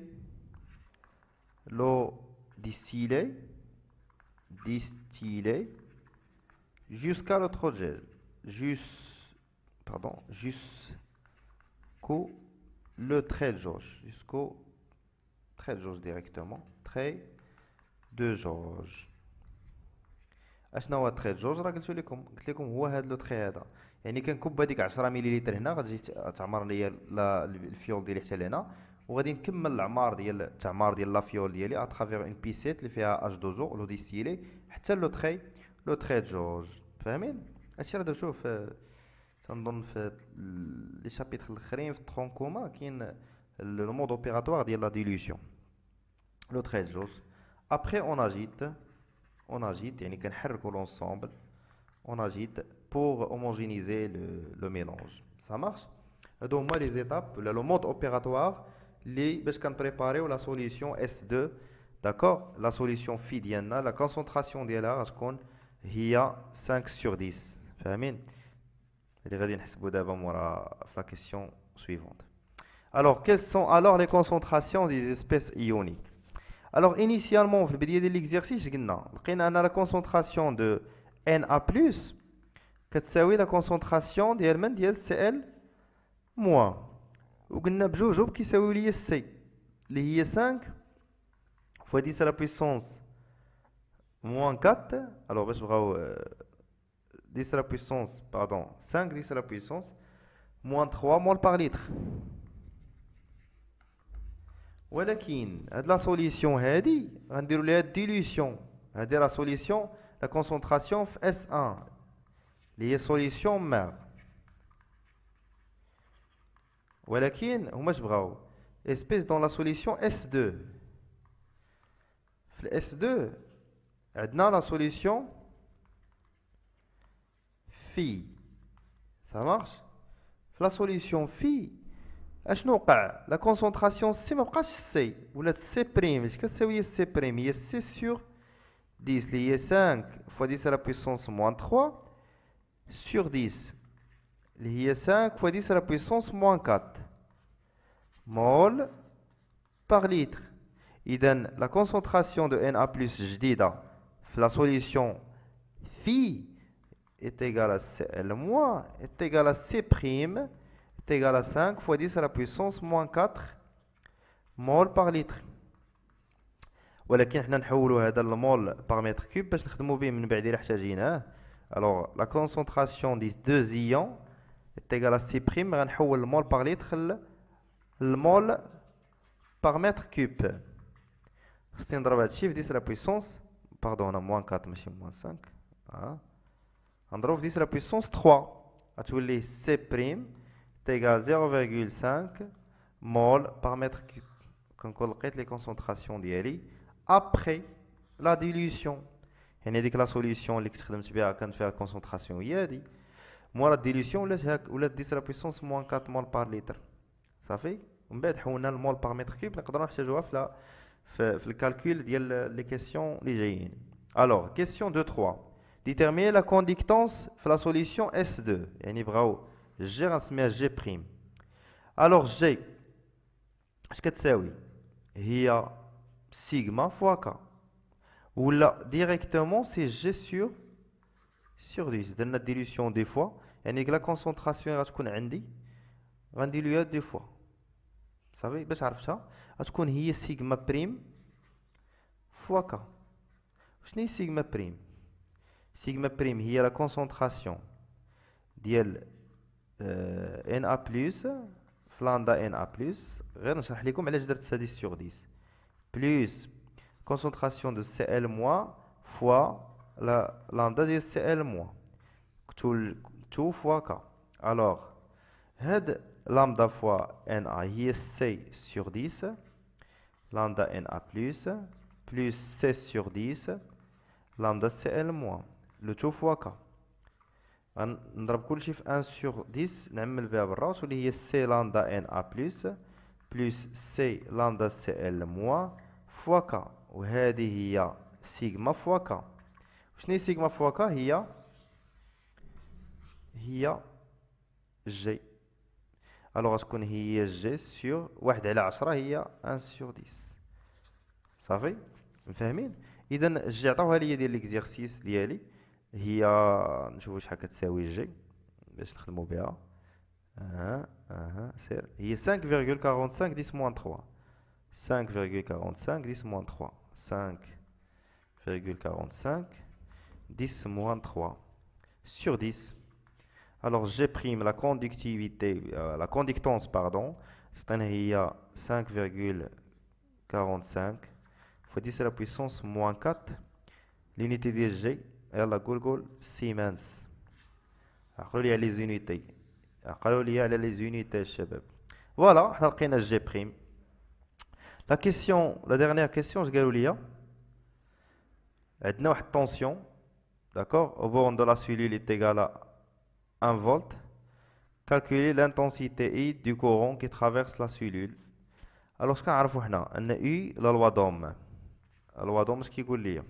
L'eau distillée jusqu'à l'autre gel. Jusqu'au le trait de jauge. Jusqu'au trait de jauge directement. Trait de jauge. اشنا هو التري د جوج؟ راه قلت لكم هو هذا لو تري هذا. يعني كنكب هذيك 10 مليلتر هنا، غتجي تعمر ليا الفيول ديالي حتى لهنا، وغادي نكمل العمار ديال التعمار ديال لا فيول ديالي اترافيغ اون بيسيت اللي فيها اش دوزو لو ديستيلي حتى لو تري د جوج. فاهمين؟ هادشي راه درتوه في تنظن في لي شابيتر الاخرين في الترونكوما. كاين لو مود اوبيراتوار ديال لا ديلوسيون لو تري د جوج. ابري on agite, يعني كنحركو l'ensemble, on agite pour homogénéiser le mélange. Ça marche? Donc moi les étapes, le mode opératoire, باش كنبريباريو la solution S2, d'accord? La solution phi ديالنا la concentration ديالها غتكون هي 5/10. فاهمين؟ اللي غادي نحسبو دابا مورا في la question suivante. Alors quelles sont alors les concentrations des espèces ioniques? Alors initialement في البداية ديال l'exercice قلنا لقينا أن la concentration de Na+ كتساوي la concentration ديال من؟ ديال Cl moins، وقلنا بجوجهم كيساويو ليا C اللي هي 5 fois 10 à la puissance moins 4. alors باش بغاو 10 à la puissance pardon 5 10 à la puissance moins 3 mol par litre. ولكن هاد لا سوليسيون هادي غنديرو ليها ديلوسيون. هادي لا سوليسيون لا كونسونطراسيون في S1 اللي هي سوليسيون ماغ. ولكن هما اش بغاو؟ اسبيس دون لا سوليسيون S2. في ال S2 عندنا لا سوليسيون في ça marche. في لا سوليسيون في اشنو وقع؟ لا كونسونطراسيون سي ما بقاش سي، ولات سي بريم. اش كتساوي سي بريم؟ هي سي سور 10 اللي هي 5 fois 10 à la puissance moins 3 sur 10 اللي هي 5 fois 10 à la puissance moins 4 mol par litre. اذا لا كونسونطراسيون دو Na+ جديده في لا سوليسيون في est égal à Cl moins est égal à C prime est égal à 5 fois 10 à la puissance moins 4 mol par litre. ولكن حنا نحولوا هذا المول par mètre cube باش نخدموا به من بعد الا احتاجيناه. alors la concentration des deux ions est égal à C prime. غنحول المول par litre المول par mètre cube. خصني نضرب هادشي في 10 à la puissance pardon انا moins 4 ماشي moins 5 غنضرب في 10 à la puissance 3 غتولي C prime égale 0,5 mol par mètre cube. كنكون لقيت لي كونسونطراسيون ديالي après la dilution. يعني هذيك لا سوليسيون اللي كنت خدمت بها كانت فيها كونسونطراسيون هي هادي، مورا الديليسيون ولات هاك، ولات 10 لا بويسونس موان 4 مول بار لتر. صافي. ومن بعد حولنا المول بار متر كيوب نقدروا نحتاجوها في الكالكول ديال لي كيسيون اللي جايين. الوغ كيسيون 2 3 ديتيرميني لا كونديكتونس في لا سوليسيون S2. يعني بغاو جي غنسميها جي بريم. الوغ جي اش كتساوي؟ هي sigma fois K. Ou là, directement, c'est G sur 10. Dans la dilution des fois, يعني que la concentration غتكون عندي غنديروها deux fois. صافي باش عرفتها غتكون هي سيغما بريم فوا K. شنو هي سيغما بريم؟ سيغما بريم هي لا كونسونطراسيون ديال ان ا بلس في لامدا ان ا بلس. غير نشرح لكم علاش درت 10 sur 10 بلس concentration de Cl- fois la lambda de Cl-. Tout fois K. Alors, had lambda fois Na هي C sur 10 lambda Na plus C sur 10 lambda Cl-. le tout fois K. نضرب كل شيء في 1 sur 10 نعمل بها بالراس واللي هي C lambda Na plus C lambda Cl- fois K. وهذه هي سيغما فوا K. شنو هي سيغما فوا K؟ هي جي. الوغ غتكون هي جي سور 1/10 هي 1 sur 10. صافي مفاهمين؟ اذا جي عطاوها ليا ديال ليكزيرسيس ديالي هي نشوفو شحال كتساوي جي باش نخدمو بها. سير هي 5,45 10 moins 3. 5,45 10 moins 3. 5,45 10 moins 3 sur 10. Alors j'exprime la conductivité, la conductance, pardon, c'est 5,45 fois 10 à la puissance moins 4. L'unité de G est la Google Siemens. Alors il y a les unités. Alors il y a les unités, شباب. Voilà, on a le G'. La question, la dernière question, je قالوا لي عندنا واحد tension, d'accord, au bord de la cellule est égale à 1 volt. Calculer l'intensité I du courant qui traverse la cellule. Alors, ce qu'on a ان U la loi d'Ohm. La loi d'Ohm, ce qui dit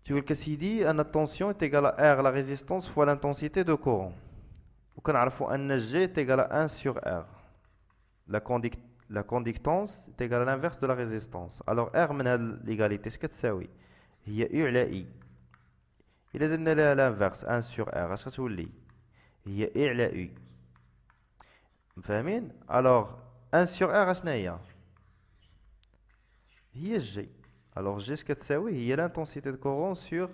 tu veux que si dit la tension est égale à R la résistance fois l'intensité de courant. Ou qu'on a un G est égal à 1 sur R. La conductance est égale à l'inverse de la résistance. Alors R من l'égalité ce que تساوي هي U على I. إلا درنا لها l'inverse 1 sur R اش غتولي هي I على U. مفاهمين؟ alors 1 sur R اشنا هي G. alors G اش كتساوي هي l'intensité de courant sur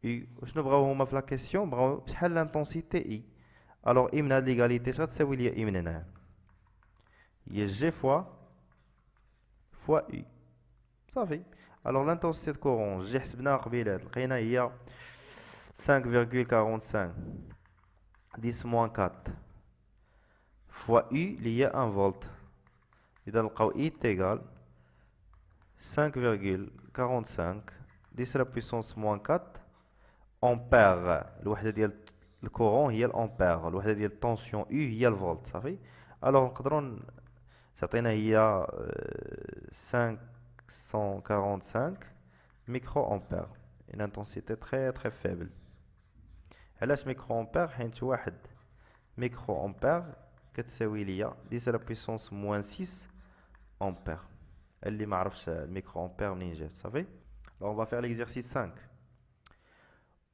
U. وشنو بغاو هما في لا كيسيون بغاو شحال l'intensité I. alors I من هاد l'égalité اش غتساوي ليا I من هنا هي G fois U. صافي. alors l'intensité de courant G حسبناها قبيلات لقينا هي 5,45 10 moins 4 fois U اللي هي 1 فولت. إذا نلقاو I égale 5,45 10 la puissance moins 4 ampère. الوحدة ديال الكورون هي الأمبير. الوحدة ديال التونسيون U هي الفولت. صافي. alors نقدروا تعطينا هي 545 micro-ampères. une intensité très très faible. علاش micro-ampères؟ حيت واحد micro-ampère كتساوي ليا 10 à la puissance moins 6 ampères. اللي ما عرفش الميكرو-ampère منين جات. صافي. alors on va faire l'exercice 5.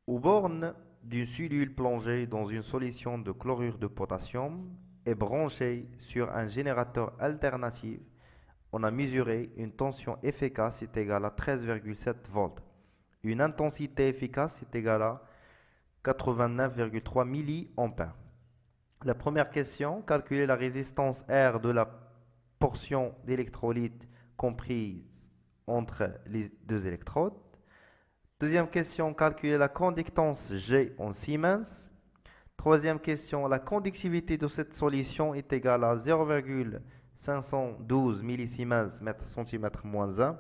Au borne d'une cellule plongée dans une solution de chlorure de potassium et branchée sur un générateur alternatif, on a mesuré une tension efficace est égale à 13,7 volts. Une intensité efficace est égale à 89,3 milliampères. La première question, calculer la résistance R de la portion d'électrolyte comprise entre les deux électrodes. Deuxième question, calculer la conductance G en Siemens. Troisième question, la conductivité de cette solution est égale à 0,512 millisiemens mètre centimètre moins 1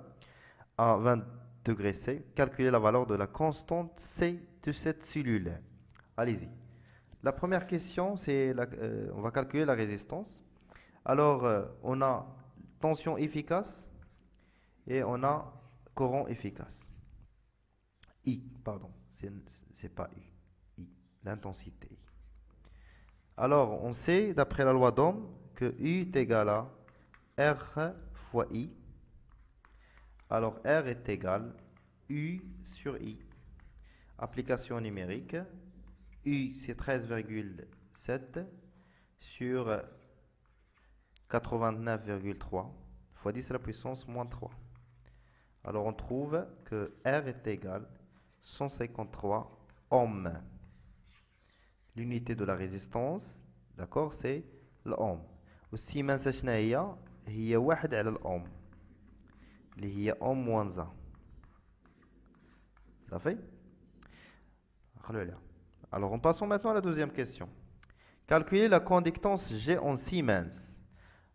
à 20 degrés C. Calculer la valeur de la constante C de cette cellule. Allez-y. La première question, c'est on va calculer la résistance. Alors, on a tension efficace et on a courant efficace. I, pardon, c'est pas U. I, l'intensité. Alors, on sait, d'après la loi d'Ohm, que U est égal à R fois I. Alors R est égal U sur I. Application numérique. U c'est 13,7 sur 89,3 fois 10 à la puissance moins 3. Alors on trouve que R est égal 153 ohms. L'unité de la résistance, d'accord, c'est l'ohm. والسيمانس شنو هي 1 على الأوم اللي هي اوم موان 1. صافي. Alors on passons maintenant à la deuxième question. Calculer la conductance G en Siemens.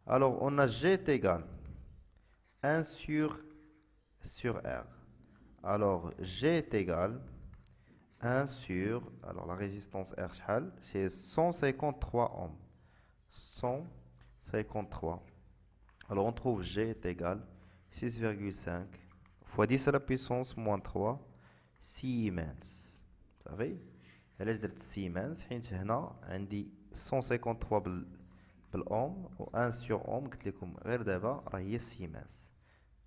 Alors on a G est égal 1 sur R. Alors G est égal 1 sur, alors la résistance R c'est 153 ohms. 153. Alors on trouve G est égal 6,5 fois 10 à la puissance moins 3 Siemens. صافي. علاش درت سيمنز؟ حيت هنا عندي 153 بالاوم و 1 سور اوم قلت لكم غير دابا راه هي سيمنز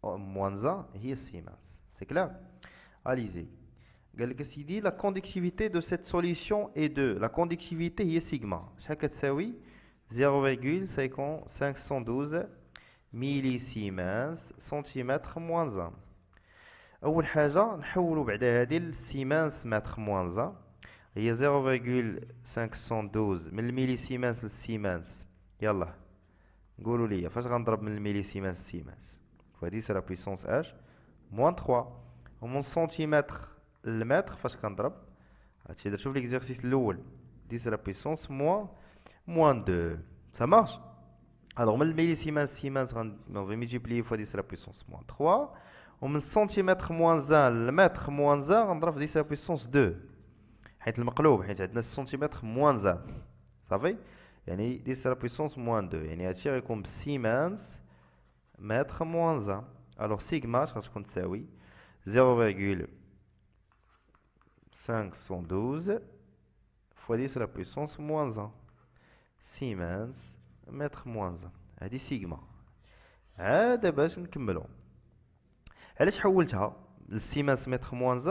موان هي سيمنز. سي كلير. اليزي قال لك سيدي لا كوندكتيفيتي دو سيت سوليسيون اي دو. لا كوندكتيفيتي هي سيغما. شحال كتساوي؟ 0,512 ميلي سيمنز سنتيمتر موان 1. اول حاجه نحولوا بعدا هذه للسيمنس متر موان 1 هي 0,512 من الميلي سيمنس للسيمنس. يلا قولوا لي فاش غنضرب من الميلي سيمنس للسيمنس؟ فوا 10 لا بويسونس اش موان 3. ومن سنتيمتر للمتر فاش كنضرب؟ هادشي درتو في ليكزارسيس الاول 10 لا بويسونس موان 2. Ça marche. Alors, من الميلي سيمنس سيمنس on va multiplier fois 10 à la puissance moins 3. ومن سنتيمتر موان 1 للمتر موان 1 غنضرب في 10 à la puissance 2 حيت المقلوب، حيت عندنا السنتيمتر موان 1. صافي. يعني 10 à la puissance moins 2 يعني هادشي غيكون بسيمنس متر موان 1. الوغ سيغما اش غتكون تساوي 0,512 fois 10 à la puissance moins 1 سيمنس متر موان 1. هادي سيغما. عاد باش نكملو علاش حولتها للسيمنس متر موان 1؟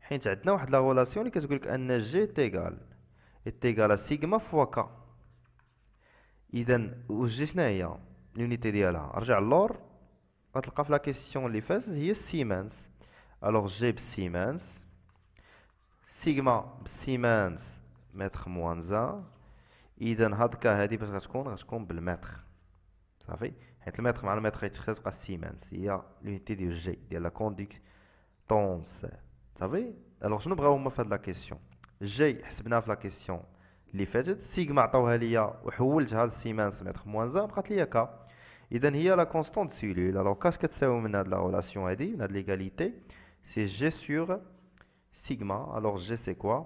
حيت عندنا واحد لا غولاسيون اللي كتقول لك ان جي تيغال سيغما فوا كا. اذا وجي شنو هي لونيتي ديالها؟ رجع اللور غتلقى في لا كيسيون اللي فاتت هي السيمنس. الوغ جي بالسيمنس سيغما بالسيمنس متر موان 1. اذا هاد كا هادي باش غتكون بالمتر. صافي. حيت المتر مع المتر غيتخرج تبقى السيمنس هي لونيتي ديال جي ديال لا كوندكتونس. صافي. الوغ شنو بغاو هما في هاد لا كيسيون؟ جي حسبناها في لا كيسيون اللي فاتت، سيغما عطاوها ليا وحولتها للسيمنس متر موان 1 بقات ليا كا. اذا هي لا كونستونت سيلول. الوغ كاش كتساوي من هاد لا غولاسيون هادي من هاد ليغاليتي؟ سي جي سور سيغما. الوغ جي سي كوا؟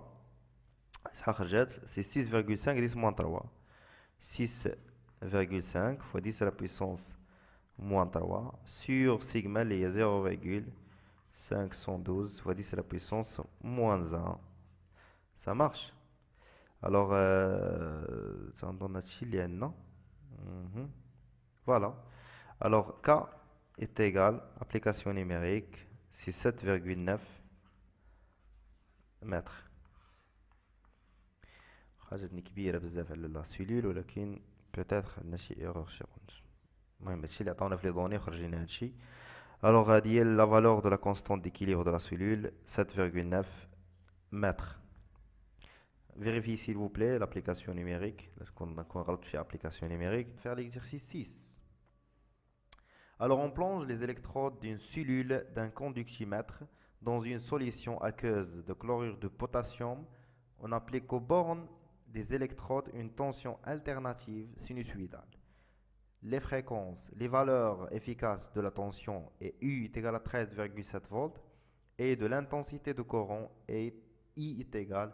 شحال خرجت؟ سي 6,5 10 موان 3 6,5 fois 10 à la puissance moins 3 sur sigma اللي هي 0,512 fois 10 à la puissance moins 1. Ça marche. Alors تنظن هادشي اللي عندنا. Voilà. Alors K est égal, application numérique, c'est 7,9 mètres. حاجتني كبيرة بزاف على لا سيلول ولكن بوتيتر عندنا شي ايرور شي قنت. المهم هادشي اللي عطاونا في لي دوني خرجينا هادشي. الوغ هادي هي لا فالور دو لا كونستانت ديكيليبر دو لا سيلول 7,9 متر. Vérifiez s'il vous plaît l'application numérique. Parce qu'on غلط في application numérique. Faire l'exercice 6. Alors on plonge les électrodes d'une cellule d'un conductimètre dans une solution aqueuse de chlorure de potassium. On applique aux bornes des électrodes une tension alternative sinusoïdale. Les fréquences, les valeurs efficaces de la tension est U est égal à 13,7 volts et de l'intensité de courant est I est égal à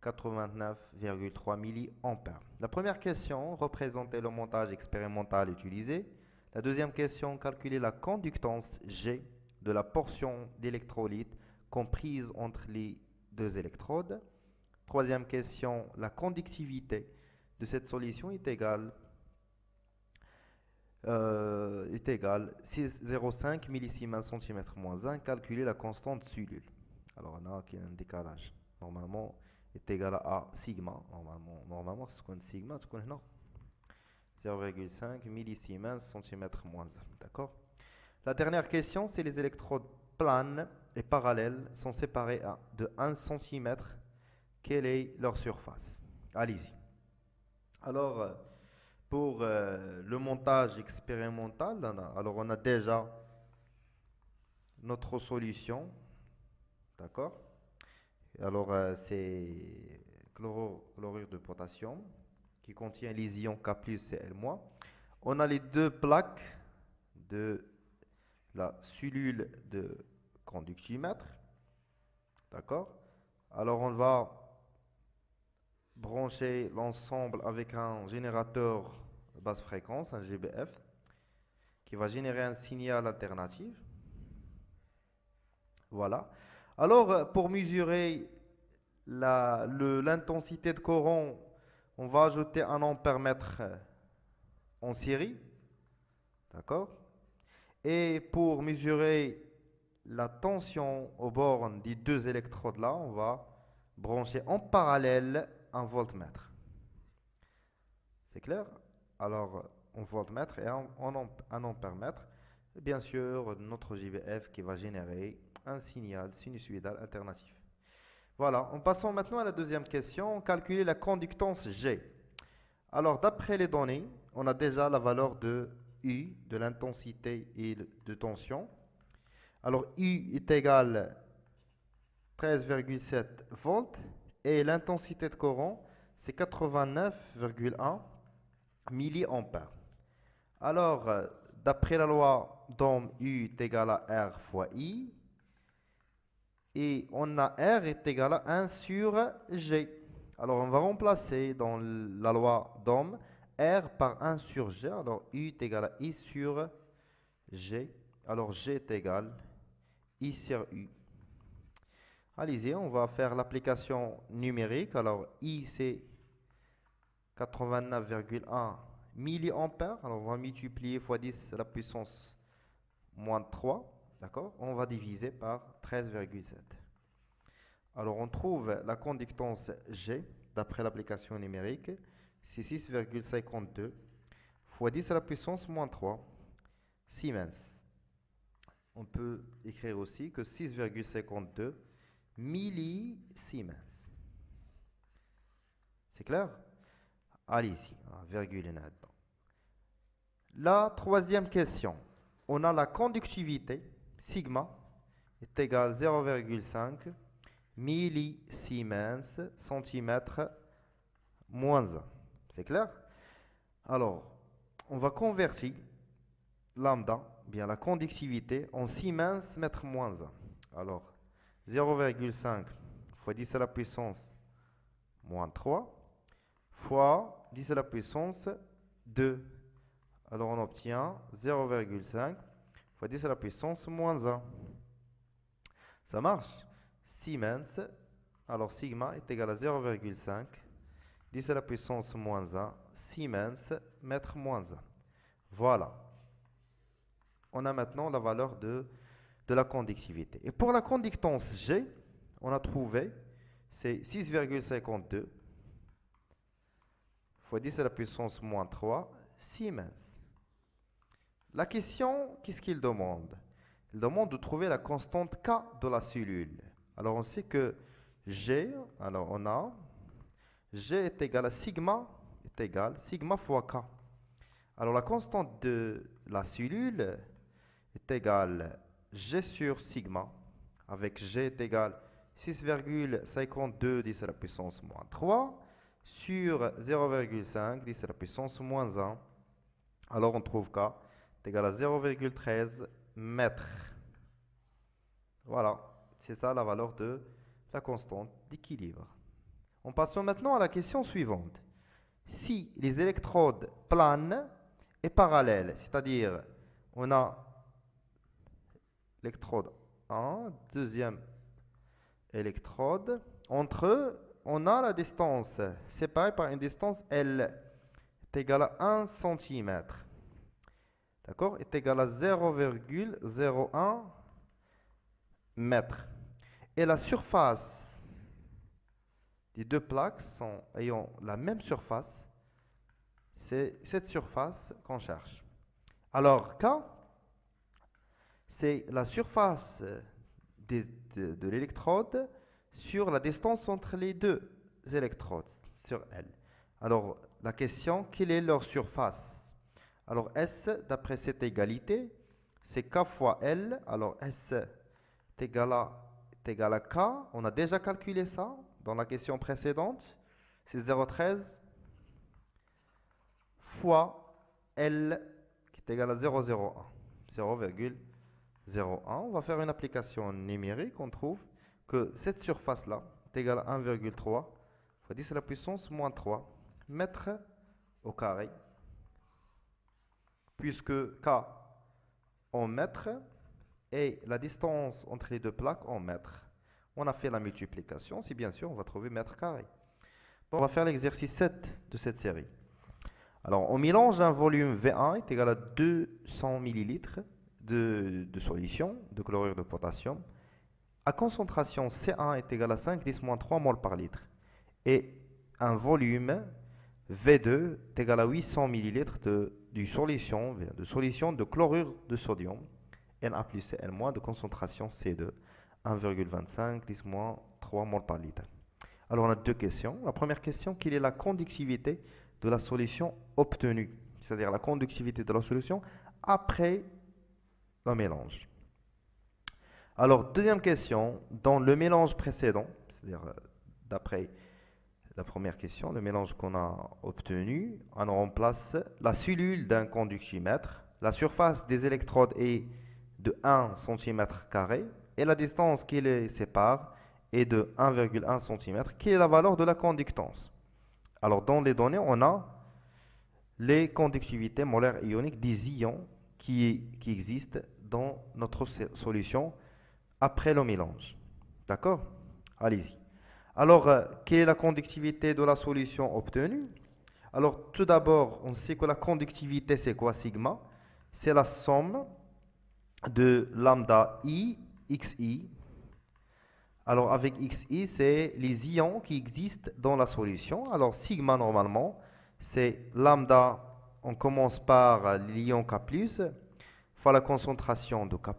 89,3 milliampères. La première question, représenter le montage expérimental utilisé. La deuxième question, calculer la conductance G de la portion d'électrolyte comprise entre les deux électrodes. Troisième question, la conductivité de cette solution est égale est égal 6,05 millisiemens centimètre moins 1. Calculer la constante Sulule. Alors, on a un décalage. Normalement, est égal à sigma. Normalement, c'est ce qu'on sigma, ce qu'on est non. 0,5 millisiemens centimètre moins 1. D'accord? La dernière question, c'est les électrodes planes et parallèles sont séparées de 1 cm. Quelle est leur surface? Allez-y. Alors, pour le montage expérimental, on a déjà notre solution. D'accord? Alors, c'est chlorure de potassium qui contient les ions K+, et L-. On a les deux plaques de la cellule de conductimètre. D'accord? Alors, on va brancher l'ensemble avec un générateur basse fréquence, un GBF, qui va générer un signal alternatif. Voilà. Alors, pour mesurer l'intensité de courant, on va ajouter un ampère-mètre en série. D'accord? Et pour mesurer la tension au bornes des deux électrodes là, on va brancher en parallèle un voltmètre. C'est clair? Alors, un voltmètre et un ampère-mètre. Et bien sûr, notre JVF qui va générer un signal sinusoïdal alternatif. Voilà, en passant maintenant à la deuxième question, calculer la conductance G. Alors, d'après les données, on a déjà la valeur de U, de l'intensité et de tension. Alors, U est égal à 13,7 volts et l'intensité de courant, c'est 89,1 milliampères. Alors, d'après la loi d'Ohm, U est égal à R fois I. Et on a R est égal à 1 sur G. Alors, on va remplacer dans la loi d'Ohm R par 1 sur G. Alors, U est égal à I sur G. Alors, G est égal à I sur U. Allez-y, on va faire l'application numérique. Alors, I, c'est 89,1 milliampères. Alors, on va multiplier fois 10 à la puissance moins 3. D'accord? On va diviser par 13,7. Alors, on trouve la conductance G, d'après l'application numérique, c'est 6,52 fois 10 à la puissance moins 3 Siemens. On peut écrire aussi que 6,52 millisiemens. C'est clair? Allez-y, virgule est là-dedans. La troisième question. On a la conductivité, sigma, est égale à 0,5 millisiemens centimètre moins 1. C'est clair? Alors, on va convertir lambda, bien la conductivité, en Siemens mètre moins 1. Alors, 0,5 fois 10 à la puissance moins 3 fois 10 à la puissance 2. Alors, on obtient 0,5 fois 10 à la puissance moins 1. Ça marche? Siemens, alors sigma est égal à 0,5 10 à la puissance moins 1 Siemens mètre moins 1. Voilà. On a maintenant la valeur de la conductivité. Et pour la conductance G, on a trouvé, c'est 6,52 fois 10 à la puissance moins 3 Siemens. La question, qu'est-ce qu'il demande? Il demande de trouver la constante K de la cellule. Alors, on sait que G, alors on a G est égal à sigma, est égal à sigma fois K. Alors, la constante de la cellule est égale à G sur sigma, avec G est égal à 6,52 10 à la puissance moins 3 sur 0,5 10 à la puissance moins 1. Alors, on trouve K est égal à 0,13 mètres. Voilà, c'est ça la valeur de la constante d'équilibre. On passe maintenant à la question suivante. Si les électrodes planes et parallèles, c'est-à-dire on a électrode 1, deuxième électrode, entre eux, on a la distance séparée par une distance L est égale à 1 cm. d'accord, est égal à 0,01 mètres. Et la surface des deux plaques ayant la même surface, c'est cette surface qu'on cherche. Alors, K, c'est la surface de l'électrode sur la distance entre les deux électrodes, sur L. Alors, la question, quelle est leur surface? Alors, S, d'après cette égalité, c'est K fois L. Alors, S est égal à K. On a déjà calculé ça dans la question précédente. C'est 0,13 fois L qui est égal à 0,01. 0,01. On va faire une application numérique. On trouve que cette surface-là est égale à 1,3 fois 10 à la puissance moins 3 mètres au carré. Puisque K en mètres et la distance entre les deux plaques en mètres. On a fait la multiplication. Si bien sûr, on va trouver mètre carré. Bon, on va faire l'exercice 7 de cette série. Alors, on mélange un volume V1 est égal à 200 ml de solution de chlorure de potassium. À concentration C1 est égal à 5,10-3 mol par litre. Et un volume V2 est égal à 800 ml de solution de chlorure de sodium Na plus Cl- de concentration C2 1,25 10-3 mol par litre. Alors on a deux questions. La première question, quelle est la conductivité de la solution obtenue? C'est-à-dire la conductivité de la solution après le mélange. Alors deuxième question, dans le mélange précédent, c'est-à-dire d'après la première question, le mélange qu'on a obtenu, on remplace la cellule d'un conductimètre, la surface des électrodes est de 1 cm² et la distance qui les sépare est de 1,1 cm, qui est la valeur de la conductance. Alors dans les données, on a les conductivités molaires ioniques des ions qui existent dans notre solution après le mélange. D'accord? Allez-y. Alors, quelle est la conductivité de la solution obtenue? Alors, tout d'abord, on sait que la conductivité, c'est quoi, sigma? C'est la somme de lambda I, xi. Alors, avec xi, c'est les ions qui existent dans la solution. Alors, sigma, normalement, c'est lambda, on commence par l'ion K+, fois la concentration de K+,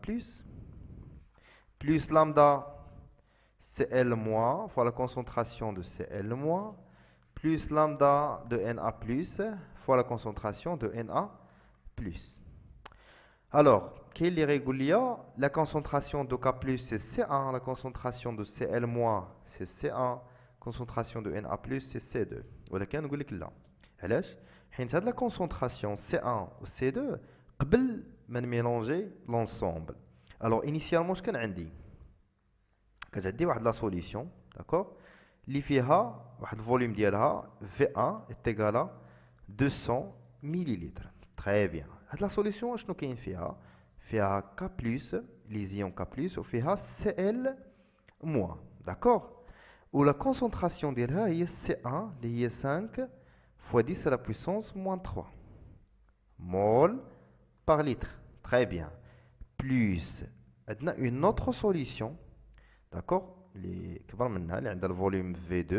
plus lambda Cl-, fois la concentration de Cl-, plus lambda de Na+, fois la concentration de Na+. Alors, quelle est régulier? La concentration de K+, c'est C1, la concentration de Cl-, c'est C1, concentration de Na+, c'est C2. ولكن نقول لك لا. علاش؟ حيت هاد la concentration C1 ou C2 قبل ما نميلونجي l'ensemble. Alors, initialement, اش كان عندي؟ كتعدي واحد لا سوليسيون داكور اللي فيها واحد الفوليوم ديالها V1 est égal à 200 مليلتر. تري بيان. هاد لا سوليسيون شنو كاين فيها؟ فيها K+, لي زيون K+, وفيها Cl-, داكور. و لا كونسونطراسيون ديالها هي C1 اللي هي 5 fois 10 à la puissance moins 3 mol par litre. Très bien. Plus عندنا une autre solution. D'accord? اللي كبر منها اللي عندها الفوليوم V2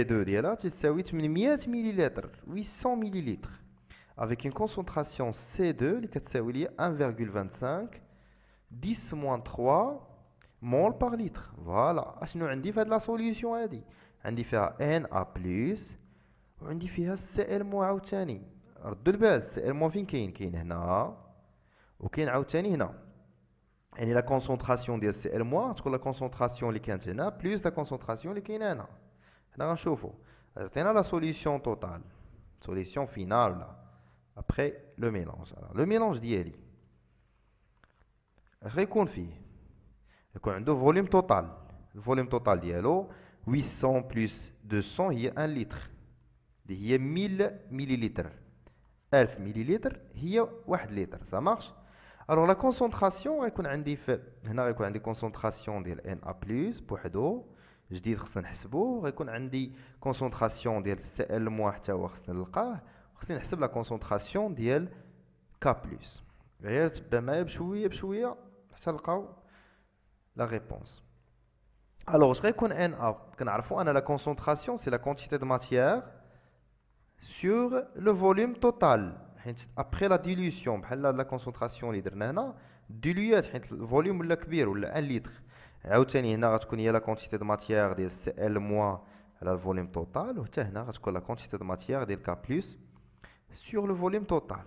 ديالها تساوي 800 مليلتر 800 مليلتر avec une concentration C2 اللي كتساوي لي 1,25 10-3 mol par litre. فوالا اشنو عندي في هاد لا سوليوشن هادي؟ عندي فيها Na+ وعندي فيها Cl- عاوتاني. ردوا البال Cl- فين كاين هنا وكاين عاوتاني هنا. يعني لا كونسونطراسيون ديال Cl- تكون لا كونسونطراسيون اللي كانت هنا بلس لا كونسونطراسيون اللي كاينه هنا. هنا غنشوفوا عطينا لا سوليسيون توتال سوليسيون فينال لا ابري لو ميلونج. لو ميلونج ديالي اش غيكون فيه؟ يكون عنده فوليوم توتال. الفوليوم توتال ديالو 800 بلس 200 هي 1 لتر اللي هي 1000 مليلتر. 1000 مليلتر هي 1 لتر. سا مارش. Alors la concentration غيكون عندي هنا غيكون عندي concentration ديال Na+ بوحدو جديد خصنا نحسبوه. غيكون عندي concentration ديال Cl- حتى هو خصنا نلقاه. خصني نحسب لا concentration ديال K plus. غير تبع معايا بشوية بشوية حتى نلقاو la réponse. Alors, je reconnais NA. La concentration, c'est la quantité de matière sur le volume total. Après la dilution, la concentration, diluée, le volume est plus grand, 1 litre. Il y a la quantité de matière de Cl- le volume total, et la quantité de matière de K plus sur le volume total.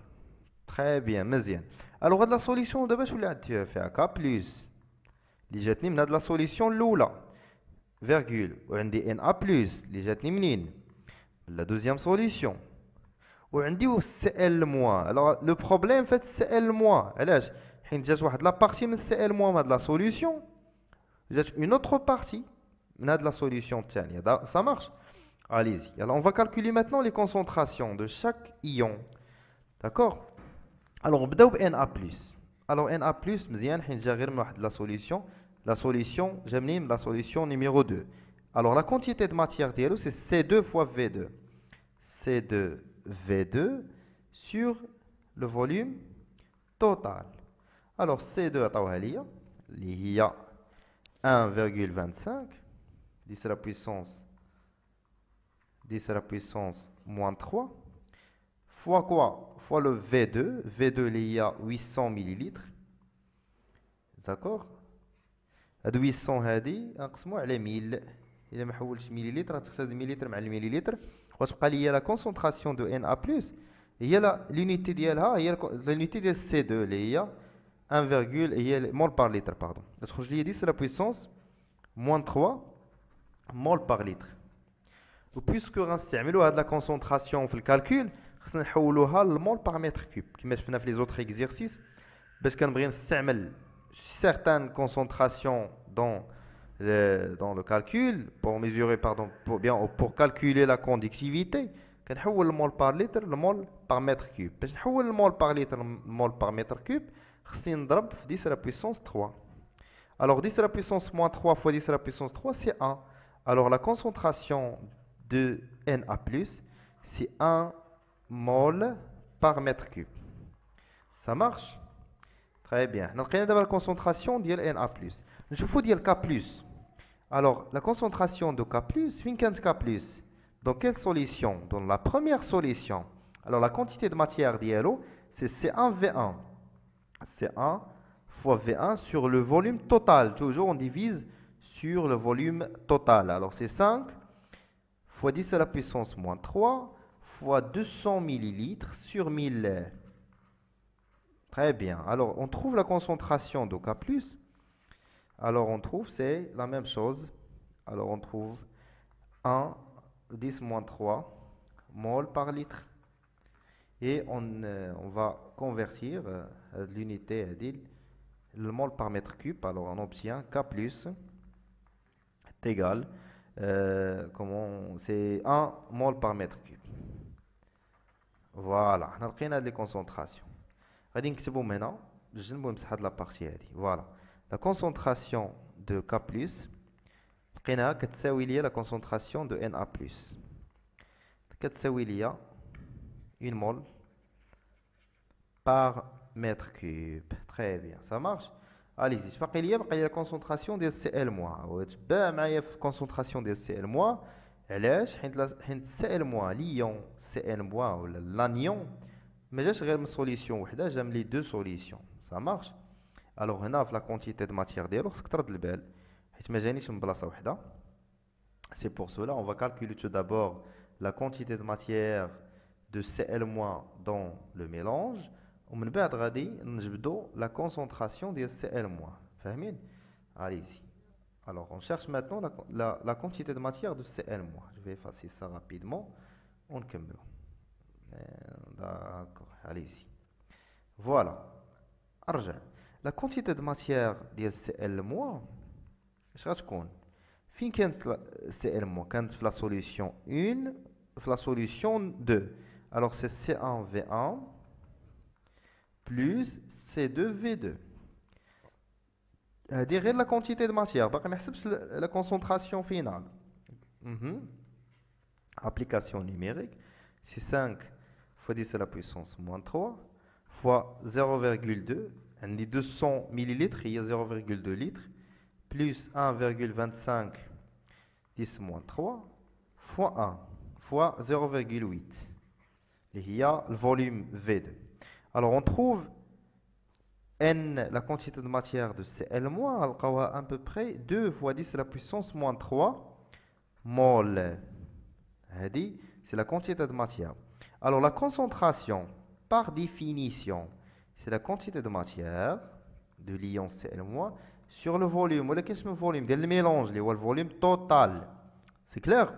Très bien, مزيان. Alors, la solution de K plus. اللي جاتني من هاد لا سوليسيون الاولى فيرغول وعندي ان ا بلس اللي جاتني منين من لا دوزيام سوليسيون وعندي سي ال موان. الوغ لو بروبليم فات سي ال موان علاش حيت جات واحد لا بارتي من سي ال موان من هاد لا سوليسيون جات اون اوتر بارتي من هاد لا سوليسيون الثانيه ça marche. Allez-y. Alors on va calculer maintenant les concentrations de chaque ion. D'accord. Alors on بداو ب Na+. Alors Na+, مزيان حيت جا غير من واحد لا سوليسيون. La solution, j'aime la solution numéro 2. Alors la quantité de matière d'eau, c'est C2 fois V2. C2 V2 sur le volume total. Alors C2 il y a 1,25, 10 à la puissance moins 3, fois quoi? Fois le V2. V2 il y a 800 millilitres. D'accord? هاد 800 هادي نقسمو على 1000 الا ما حولتش مليلتر غتختار مليلتر مع المليلتر وتبقى ليا لا كونسونطراسيون دو ان ا بلس هي لونيتي ديالها هي لونيتي ديال سي 2 اللي هي 1, هي مول بار لتر باردون تخرج ليا 10 لا بويسونس موان 3 مول بار لتر. و بويسكو غنستعملوا هاد لا كونسونطراسيون في الكالكول خصنا نحولوها للمول بار متر كوب كما شفنا في لي زوتر اكزيرسيس باش كنبغي نستعمل certaines concentrations dans le calcul, pour mesurer, pardon, pour calculer la conductivité, on le mol par litre, le mol par mètre cube. On le mol par litre, le mol par mètre cube, on 10 à la puissance 3. Alors 10 à la puissance moins 3 fois 10 à la puissance 3, c'est 1. Alors la concentration de Na+, c'est 1 mol par mètre cube. Ça marche? Très bien. Donc, on a la concentration de Na+. Je vous dire K+. Alors, la concentration de K+, K+. Dans quelle solution? Dans la première solution. Alors, la quantité de matière d'eau, c'est C1V1. C1 fois V1 sur le volume total. Toujours, on divise sur le volume total. Alors, c'est 5 fois 10 à la puissance moins 3 fois 200 millilitres sur 1000. Très bien. Alors, on trouve la concentration de K+. Alors, on trouve, c'est la même chose. Alors, on trouve 1, 10 moins 3 mol par litre. Et on va convertir l'unité, le mol par mètre cube. Alors, on obtient K+, est égal, c'est 1 mol par mètre cube. Voilà. On a les concentrations. غادي نكتبو هنا نجنبو نمسح هاد لابارتي هادي فوالا لا كونسونطراسيون دو K بلس لقيناها كتساوي ليا لا كونسونطراسيون دو Na بلس كتساوي ليا 1 mol par mètre cube. Très bien, ça marche. Allez-y, باقي ليا لا كونسونطراسيون ديال Cl وتبع معايا في كونسونطراسيون ديال Cl علاش حيت Cl ليون Cl ولا لانيون ما جاش غير من سوليسيون وحده جا من لي دو سوليسيون. Ça marche. Alors هنا في لا كونتيتي دو ماتيير ديالو خصك ترد البال حيت ما جانيش من بلاصه وحده. C'est pour cela on va calculer tout d'abord la quantité de matière de Cl- dans le mélange ومن بعد غادي نجبدو la concentration ديال Cl-. فاهمين؟ Allez-y. Alors on cherche maintenant la quantité de matière de Cl-. Je vais effacer ça rapidement. On نكملو. D'accord, allez-y. Voilà. أرجع. La quantité de matière ديال Cl- اش غتكون؟ فين كانت Cl- كانت في la solution 1 في la solution 2. Alors c'est C1V1 plus C2V2. هذه غير la quantité de matière باقي ما حسبش la concentration finale. Application numérique, c'est 5 fois 10 à la puissance moins 3 fois 0,2. On dit 200 millilitres, il y a 0,2 litres, plus 1,25 10 moins 3 fois 1 fois 0,8. Il y a le volume V2. Alors on trouve N, la quantité de matière de Cl-, à peu près 2 fois 10 à la puissance moins 3 mol. C'est la quantité de matière. Alors la concentration, par définition, c'est la quantité de matière de l'ion Cl- sur le volume. Ou qu'est-ce que le volume? Le mélange, le volume total. C'est clair?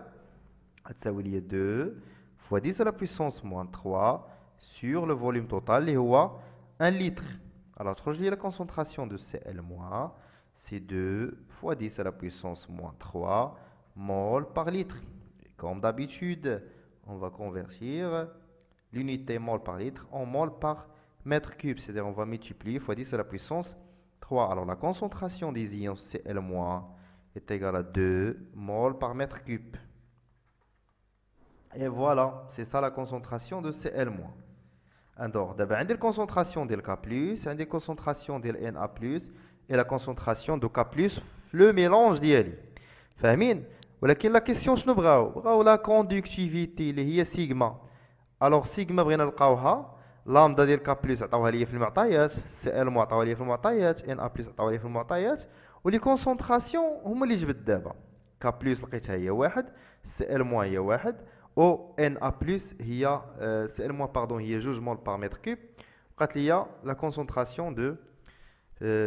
Ça veut dire 2 fois 10 à la puissance moins 3 sur le volume total, et 1 litre. Alors, je dis la concentration de Cl-, c'est 2 fois 10 à la puissance moins 3 mol par litre. Et comme d'habitude, on va convertir l'unité mol par litre en mol par mètre cube. C'est-à-dire on va multiplier fois 10 à la puissance 3. Alors, la concentration des ions Cl- est égale à 2 mol par mètre cube. Et voilà, c'est ça la concentration de Cl-. Alors, d'abord, on a la concentration de K+, on a la concentration de Na+, et la concentration de K+, le mélange d'IL. فاهمين؟ ولكن la question شنو بغاو la conductivité اللي هي سيغما. alors سيغما بغينا نلقاوها لامدا ديال K+ عطاوها لي في المعطيات، Cl- عطاوها لي في المعطيات، Na+ عطاوها لي في المعطيات، ولي كونسونطراسيون هما اللي جبت دابا. K+ لقيتها هي 1، Cl- هي 1، او Na+ هي Cl- pardon هي 2 mol par mètre cube. قالت لي la concentration de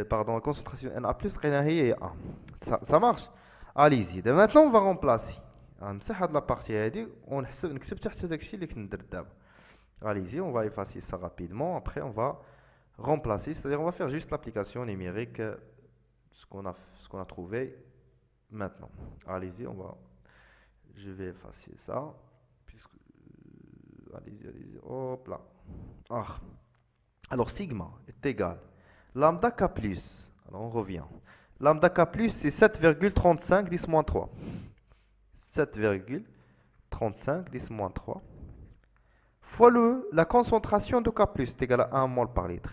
pardon, la concentration Na+ لقيناها هي 1. ça marche. Allez-y. Maintenant on va remplacer. نمسح هاد la partie هادي ونحسب نكتب تحت داكشي اللي كنت درت دابا. Allez-y, on va effacer ça rapidement. Après on va remplacer, c'est-à-dire on va faire juste l'application numérique, ce qu'on a trouvé maintenant. Allez-y, je vais effacer ça. Allez-y, hop là. Alors, sigma est égal lambda K+. Alors, on revient. Lambda K+, c'est 7,35 10-3. 7,35 10-3 fois la concentration de K+, est égale à 1 mol par litre.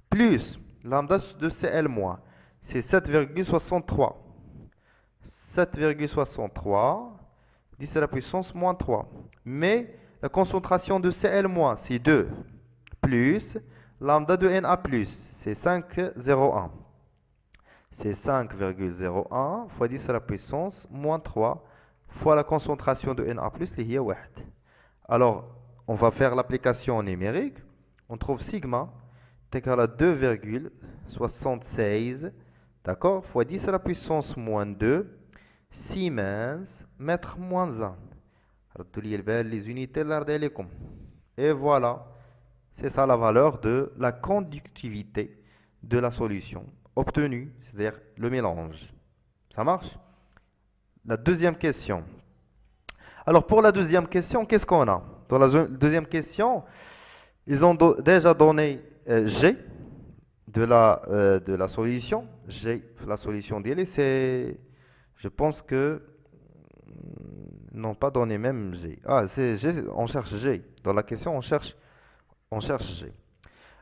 Plus lambda de Cl-, c'est 7,63. 7,63 10 à la puissance moins 3. Mais la concentration de Cl-, c'est 2. Plus lambda de Na+, c'est 5,01. C'est 5,01 fois 10 à la puissance moins 3 fois la concentration de Na+, qui est 1. Alors, on va faire l'application numérique. On trouve sigma est égal à 2,76, d'accord, fois 10 à la puissance moins 2 Siemens mètre moins 1. Les unités et voilà, c'est ça la valeur de la conductivité de la solution obtenue, c'est-à-dire le mélange. Ça marche? La deuxième question. Alors pour la deuxième question, qu'est-ce qu'on a? Dans la deuxième question, ils ont déjà donné G de la solution. G, la solution d'elle, c'est... Je pense que n'ont pas donné même G. Ah, c'est G, on cherche G. Dans la question, on cherche G.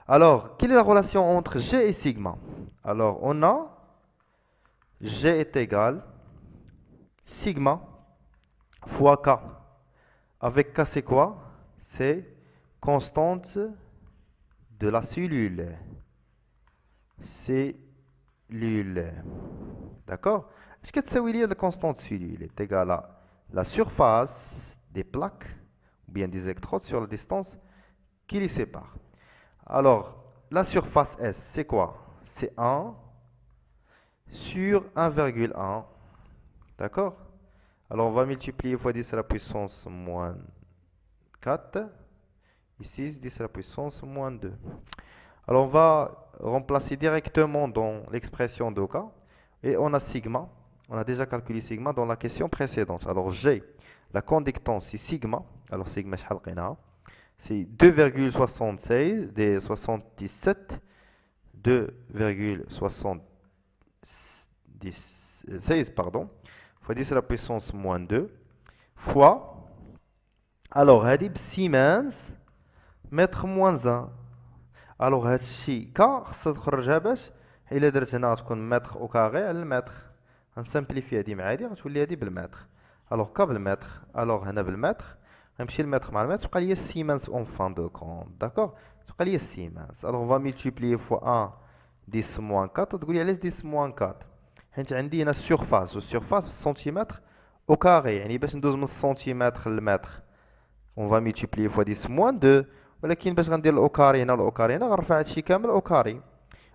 Alors, quelle est la relation entre G et sigma? Alors, on a G est égal sigma fois K. Avec K, c'est quoi? C'est constante de la cellule. Cellule. D'accord? Est-ce que tu sais la constante cellule est égale à la surface des plaques ou bien des électrodes sur la distance qui les sépare? Alors, la surface S, c'est quoi? C'est 1 sur 1,1. D'accord? Alors, on va multiplier fois 10 à la puissance moins 4. Ici, 10 à la puissance moins 2. Alors, on va remplacer directement dans l'expression d'Oka. Et on a sigma. On a déjà calculé sigma dans la question précédente. Alors, G, la conductance, c'est sigma. Alors, sigma, c'est 2,76 des 77. 2,76, pardon. Fois 10 à la puissance moins 2. Fois. Alors, Hadib Siemens, mètre moins 1. الوغ هادشي ك خصها تخرجها باش الا درت هنا غتكون متر او كاري على المتر. غنسامبليفي هادي مع هادي غتولي هادي بالمتر. الوغ ك بالمتر، الوغ هنا بالمتر غنمشي المتر مع المتر تبقى ليا سيمانس اون فان دو كونت. داكوغ، تبقى ليا سيمانس. الوغ فا ملتيبليي فوا 1 10 موان 4. تقولي علاش 10 موان 4؟ حيت عندي هنا السيرفاس، والسيرفاس في السنتيمتر او كاري، يعني باش ندوز من السنتيمتر للمتر اون فا ملتيبليي فوا 10 موان 2. ولكن باش غندير الاو كاري هنا والاو كاري هنا غنرفع هادشي كامل او كاري،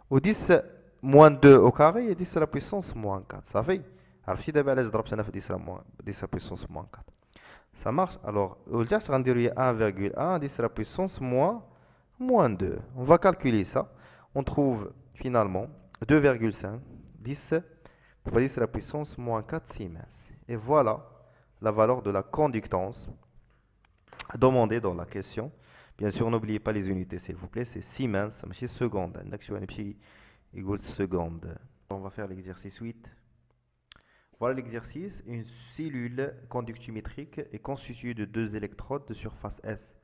و 10 موان 2 او كاري هي 10 لا بويسونس موان 4. صافي، عرفتي دابا علاش ضربت انا في 10 لا بويسونس موان 4. Ça marche. Alors, aujourd'hui, on va dire 1,1 10 à la puissance moins 2. On va calculer ça. On trouve finalement 2,5 10 fois 10 à la puissance moins 4 Siemens. Et voilà la valeur de la conductance demandée dans la question. Bien sûr, n'oubliez pas les unités, s'il vous plaît. C'est Siemens, c'est seconde. Égale seconde. On va faire l'exercice 8. Voilà l'exercice. Une cellule conductimétrique est constituée de deux électrodes de surface S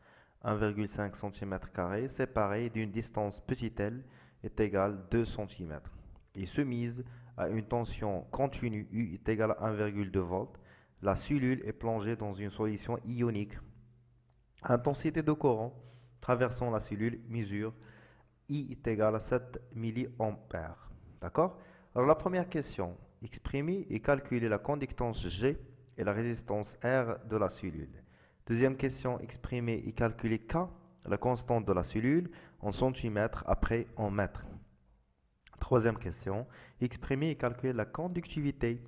1,5 cm² séparées d'une distance petit l est égale 2 cm et se mise à une tension continue U est égale à 1,2 V. La cellule est plongée dans une solution ionique. Intensité de courant traversant la cellule mesure I est égale à 7 mA. D'accord? Alors la première question. Exprimer et calculer la conductance G et la résistance R de la cellule. Deuxième question, exprimer et calculer K, la constante de la cellule, en centimètres, après en mètres. Troisième question, exprimer et calculer la conductivité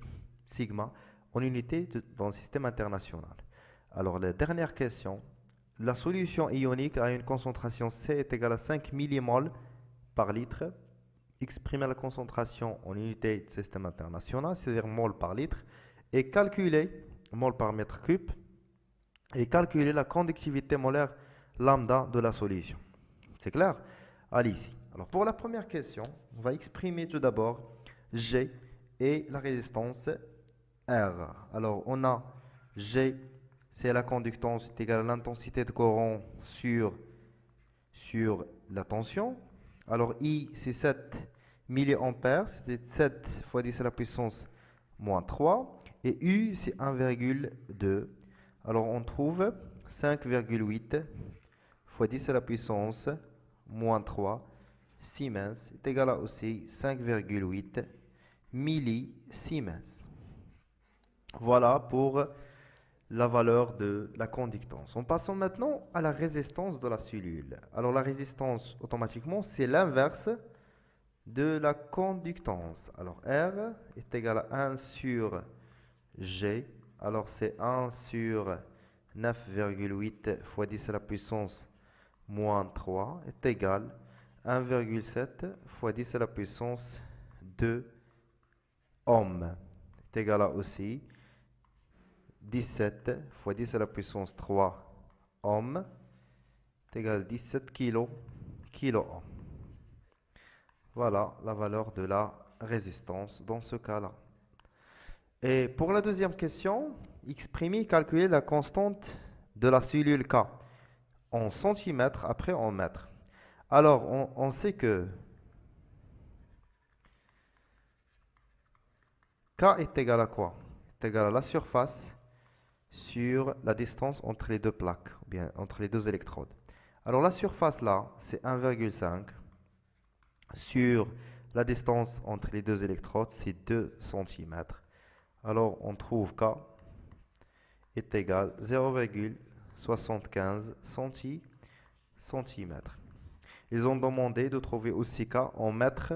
sigma en unité dans le système international. Alors la dernière question, la solution ionique a une concentration C est égale à 5 millimoles par litre. Exprimer la concentration en unité du système international, c'est-à-dire mol par litre, et calculer, mol par mètre cube, et calculer la conductivité molaire lambda de la solution. C'est clair? Allez ici. Alors pour la première question, on va exprimer tout d'abord G et la résistance R. Alors on a G, c'est la conductance, c'est égal à l'intensité de courant sur la tension. Alors I, c'est 7 milliampères, c'est 7 fois 10 à la puissance moins 3. Et U, c'est 1,2. Alors on trouve 5,8 fois 10 à la puissance moins 3 Siemens est égal à aussi 5,8 millisiemens. Voilà pour la valeur de la conductance. En passant maintenant à la résistance de la cellule. Alors la résistance, automatiquement, c'est l'inverse de la conductance. Alors R est égal à 1 sur G. Alors c'est 1 sur 9,8 fois 10 à la puissance moins 3 est égal à 1,7 fois 10 à la puissance 2 ohms. Est égal à aussi 17 fois 10 à la puissance 3 ohms est égal à 17 kilo ohm. Voilà la valeur de la résistance dans ce cas-là. Et pour la deuxième question, exprimer et calculer la constante de la cellule K en centimètres, après en mètres. Alors, on sait que K est égal à quoi? Est égal à la surface sur la distance entre les deux plaques, ou bien entre les deux électrodes. Alors la surface là, c'est 1,5 sur la distance entre les deux électrodes, c'est 2 cm. Alors on trouve K est égal à 0,75 cm. Ils ont demandé de trouver aussi K en mètres.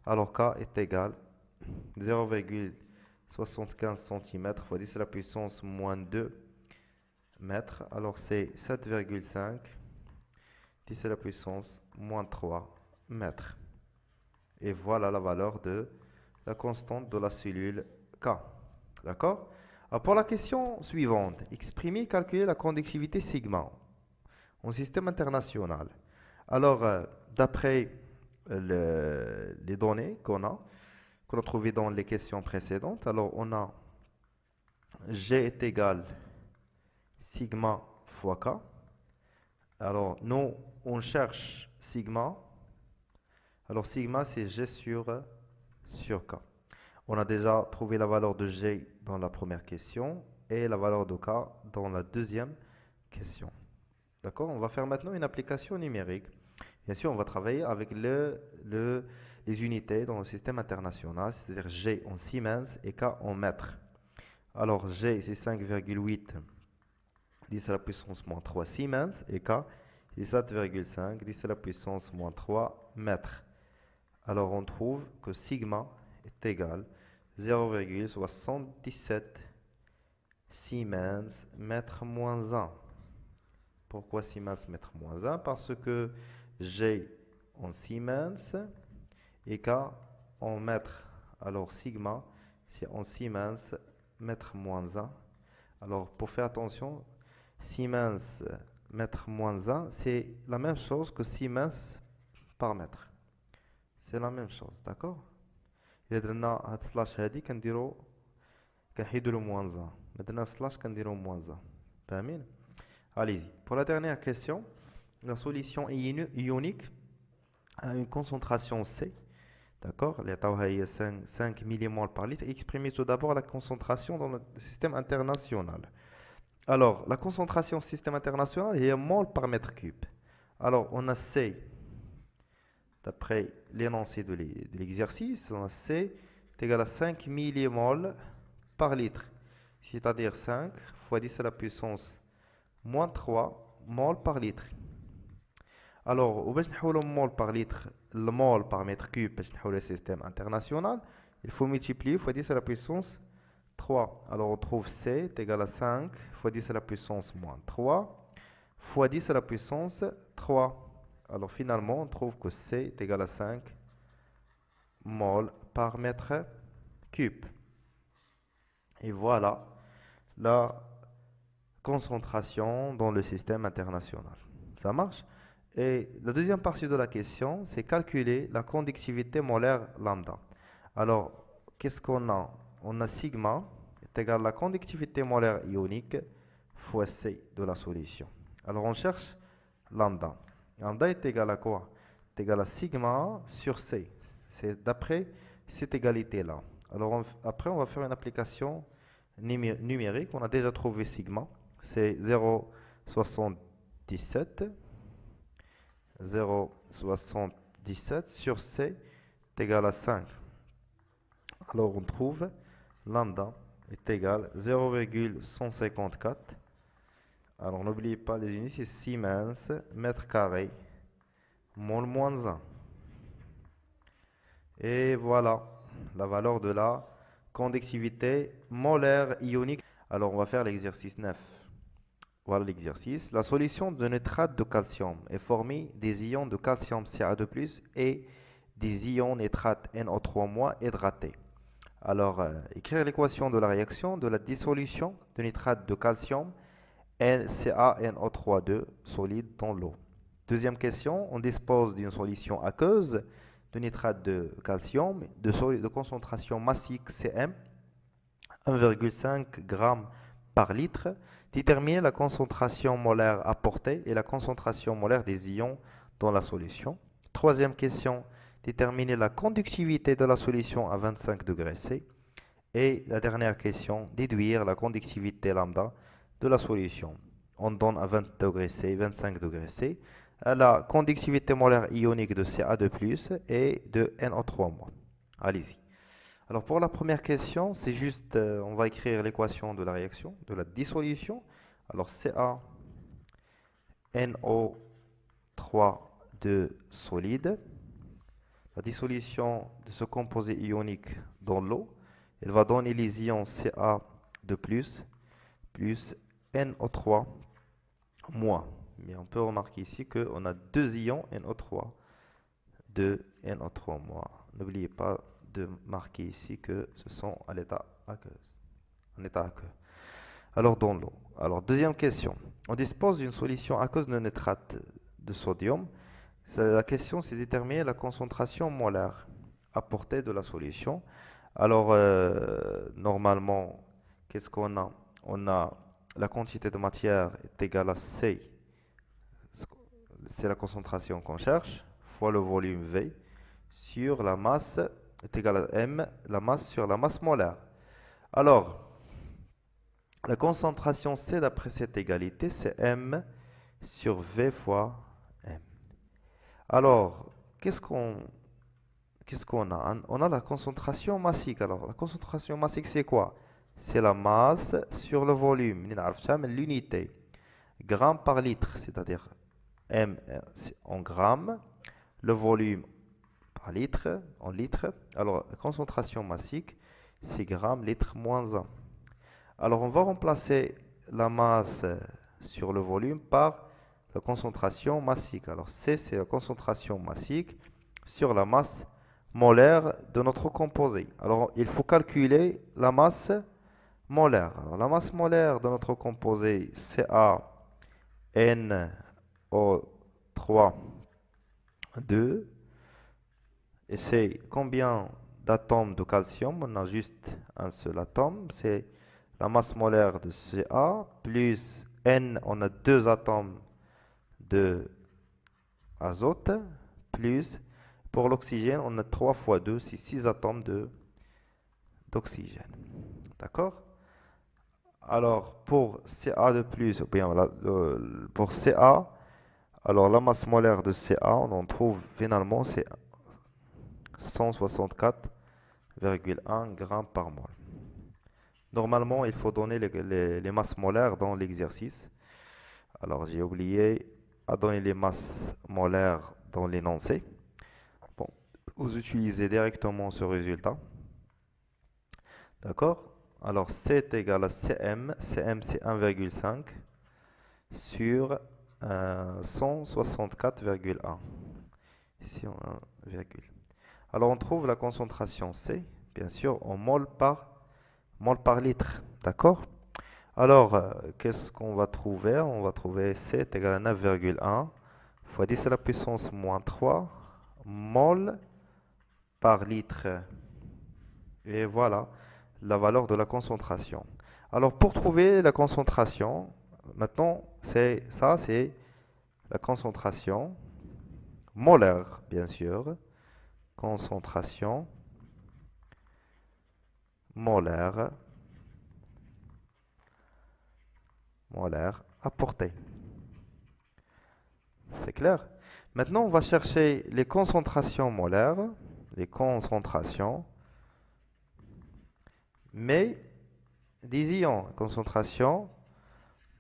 Alors K est égal à 0,75 cm fois 10 à la puissance moins 2 mètres. Alors c'est 7,5 10 à la puissance moins 3 mètres. Et voilà la valeur de la constante de la cellule K. D'accord? Pour la question suivante, exprimer et calculer la conductivité sigma en système international. Alors, d'après les données qu'on a trouvées dans les questions précédentes, alors on a G est égal sigma fois K. Alors, nous, on cherche sigma Alors sigma, c'est G sur K. On a déjà trouvé la valeur de G dans la première question et la valeur de K dans la deuxième question. D'accord? On va faire maintenant une application numérique. Bien sûr, on va travailler avec les unités dans le système international, c'est-à-dire G en Siemens et K en mètres. Alors G, c'est 5,8 10 à la puissance moins 3 Siemens et K, c'est 7,5 10 à la puissance moins 3 mètres. Alors on trouve que sigma est égal à 0,77 Siemens mètre moins 1. Pourquoi Siemens mètre moins 1? Parce que G en Siemens et K en mètres. Alors sigma, c'est en Siemens mètre moins 1. Alors pour faire attention, Siemens mètre moins 1, c'est la même chose que Siemens par mètre. C'est la même chose, d'accord? إذا درنا هاد سلاش هادي كنحيدو له موان 1. ما درنا سلاش كنديرو موان 1. فاهمين؟ Allez-y. Pour la dernière question, la solution ionique a une concentration C. D'accord? L'état est 5 millimoles par litre. Exprimez tout d'abord la concentration dans le système international. Alors, la concentration du système international est mol par mètre cube. Alors, on a C, d'après l'énoncé de l'exercice, on a C est égal à 5 millimoles par litre. C'est-à-dire 5 fois 10 à la puissance moins 3 mol par litre. Alors, où est-ce le mol par litre, le mol par mètre cube, pour le système international, il faut multiplier fois 10 à la puissance 3. Alors, on trouve C est égal à 5 fois 10 à la puissance moins 3 fois 10 à la puissance 3. Alors, finalement, on trouve que C est égal à 5 mol par mètre cube. Et voilà la concentration dans le système international. Ça marche? Et la deuxième partie de la question, c'est calculer la conductivité molaire lambda. Alors, qu'est-ce qu'on a? On a sigma est égal à la conductivité molaire ionique fois C de la solution. Alors, on cherche lambda. Lambda est égal à quoi? C'est égal à sigma sur C. C'est d'après cette égalité-là. Alors, après, on va faire une application numérique. On a déjà trouvé sigma. C'est 0,77 sur C est égal à 5. Alors on trouve lambda est égal à 0,154. Alors n'oubliez pas les unités, c'est Siemens mètre carré mol moins 1. Et voilà la valeur de la conductivité molaire ionique. Alors on va faire l'exercice 9. Voilà l'exercice. La solution de nitrate de calcium est formée des ions de calcium Ca2+, et des ions nitrate NO3- hydratés. Alors, écrire l'équation de la réaction de la dissolution de nitrate de calcium CaNO3 solide dans l'eau. Deuxième question, on dispose d'une solution aqueuse de nitrate de calcium de concentration massique Cm 1,5 g par litre. Déterminer la concentration molaire apportée et la concentration molaire des ions dans la solution. Troisième question, déterminer la conductivité de la solution à 25 degrés C. Et la dernière question, déduire la conductivité lambda de la solution. On donne à 20 degrés C, 25 degrés C, à la conductivité molaire ionique de Ca2+, et de NO3-. Allez-y. Alors pour la première question, c'est juste, on va écrire l'équation de la réaction, de la dissolution. Alors CaNO3 solide. La dissolution de ce composé ionique dans l'eau, elle va donner les ions Ca2+, plus NO3-. Mais on peut remarquer ici qu'on a deux ions NO3, NO3-. N'oubliez pas de marquer ici que ce sont à l'état aqueux. Alors dans l'eau. Alors deuxième question. On dispose d'une solution aqueuse de nitrate de sodium. La question c'est déterminer la concentration molaire apportée de la solution. Alors normalement, qu'est-ce qu'on a? On a la quantité de matière est égale à C. C'est la concentration qu'on cherche, fois le volume V, sur la masse est égal à M, la masse sur la masse molaire. Alors, la concentration C d'après cette égalité, c'est M sur V fois M. Alors, qu'est-ce qu'on a? On a la concentration massique. Alors, la concentration massique, c'est quoi? C'est la masse sur le volume. L'unité. Grammes par litre, c'est-à-dire M en grammes, le volume par litre, en litres. Alors, la concentration massique, c'est grammes, litre, moins 1. Alors, on va remplacer la masse sur le volume par la concentration massique. Alors, C, c'est la concentration massique sur la masse molaire de notre composé. Alors, il faut calculer la masse molaire. Alors, la masse molaire de notre composé, CaNO3, 2. Et c'est combien d'atomes de calcium? On a juste un seul atome. C'est la masse molaire de Ca plus N, on a 2 atomes de azote, plus pour l'oxygène, on a 3 fois 2, c'est 6 atomes d'oxygène. D'accord? Alors, pour Ca de plus, ou bien pour Ca, alors la masse molaire de Ca, on en trouve finalement, c'est 164,1 grammes par mol. Normalement, il faut donner les masses molaires dans l'exercice. Alors, j'ai oublié à donner les masses molaires dans l'énoncé. Bon, vous utilisez directement ce résultat. D'accord? Alors, C est égal à Cm. Cm, c'est 1,5 sur 164,1. Ici, on a 1, virgule. Alors, on trouve la concentration C, bien sûr, en mol par litre. D'accord? Alors, qu'est-ce qu'on va trouver? On va trouver C est égal à 9,1 fois 10 à la puissance moins 3 mol par litre. Et voilà la valeur de la concentration. Alors, pour trouver la concentration, maintenant, c'est la concentration molaire, bien sûr. Concentration molaire apportée. C'est clair? Maintenant, on va chercher les concentrations molaires, les concentrations, mais des ions. Concentration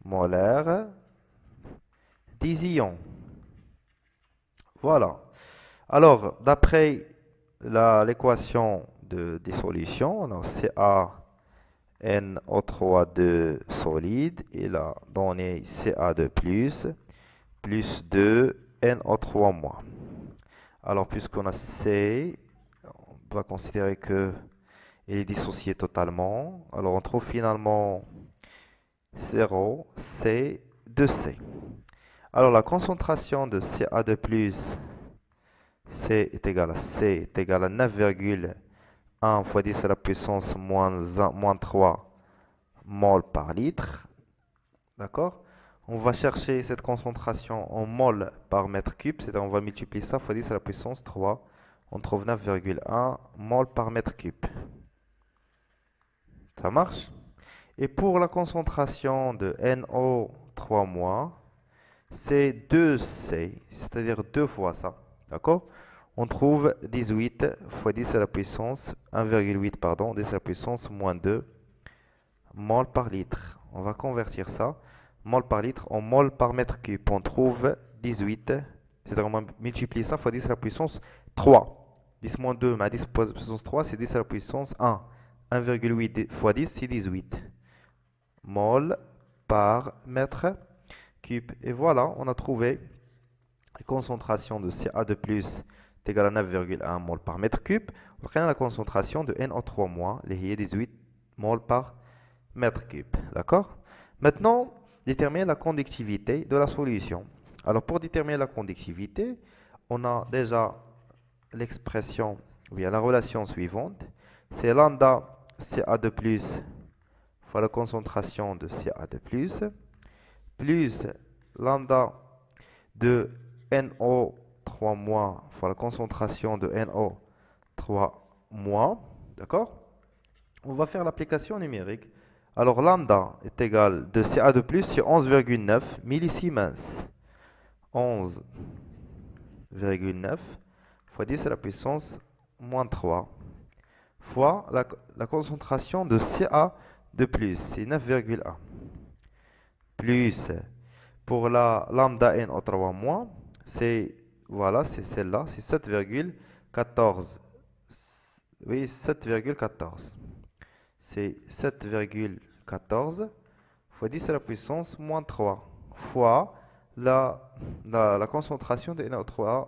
molaire des ions. Voilà. Alors, d'après l'équation de dissolution, on a CaNO3 solide, il a donné Ca2 plus 2NO3-. Alors, puisqu'on a C, on doit considérer qu'il est dissocié totalement. Alors, on trouve finalement 0, C, 2C. Alors, la concentration de Ca2 plus, C est égal à 9,1 fois 10 à la puissance moins 3 mol par litre. D'accord? On va chercher cette concentration en mol par mètre cube, c'est-à-dire on va multiplier ça fois 10 à la puissance 3. On trouve 9,1 mol par mètre cube. Ça marche? Et pour la concentration de NO3-, c'est 2C, c'est-à-dire 2 fois ça. D'accord? On trouve 18 fois 10 à la puissance, 1,8 pardon, 10 à la puissance moins 2 mol par litre. On va convertir ça, mol par litre, en mol par mètre cube. On trouve 18, c'est-à-dire on va multiplier ça fois 10 à la puissance 3. 10 moins 2, mais à 10 à la puissance 3, c'est 10 à la puissance 1. 1,8 fois 10, c'est 18 mol par mètre cube. Et voilà, on a trouvé la concentration de Ca2 plus est égal à 9,1 mol par mètre cube. On a la concentration de NO3-, les 18 mol par mètre cube. D'accord? Maintenant, déterminer la conductivité de la solution. Alors, pour déterminer la conductivité, on a déjà l'expression, ou bien la relation suivante. C'est lambda Ca2 plus fois la concentration de Ca2 plus lambda de NO NO3- fois la concentration de NO3-, d'accord? On va faire l'application numérique. Alors lambda est égal de Ca de plus sur 11,9 millisiemens. 11,9 fois 10 à la puissance moins 3 fois la concentration de Ca de plus, c'est 9,1. Plus pour la lambda NO3-, c'est voilà, c'est celle-là, c'est 7,14. Oui, 7,14. C'est 7,14 fois 10 à la puissance moins 3 fois la concentration de NO3-,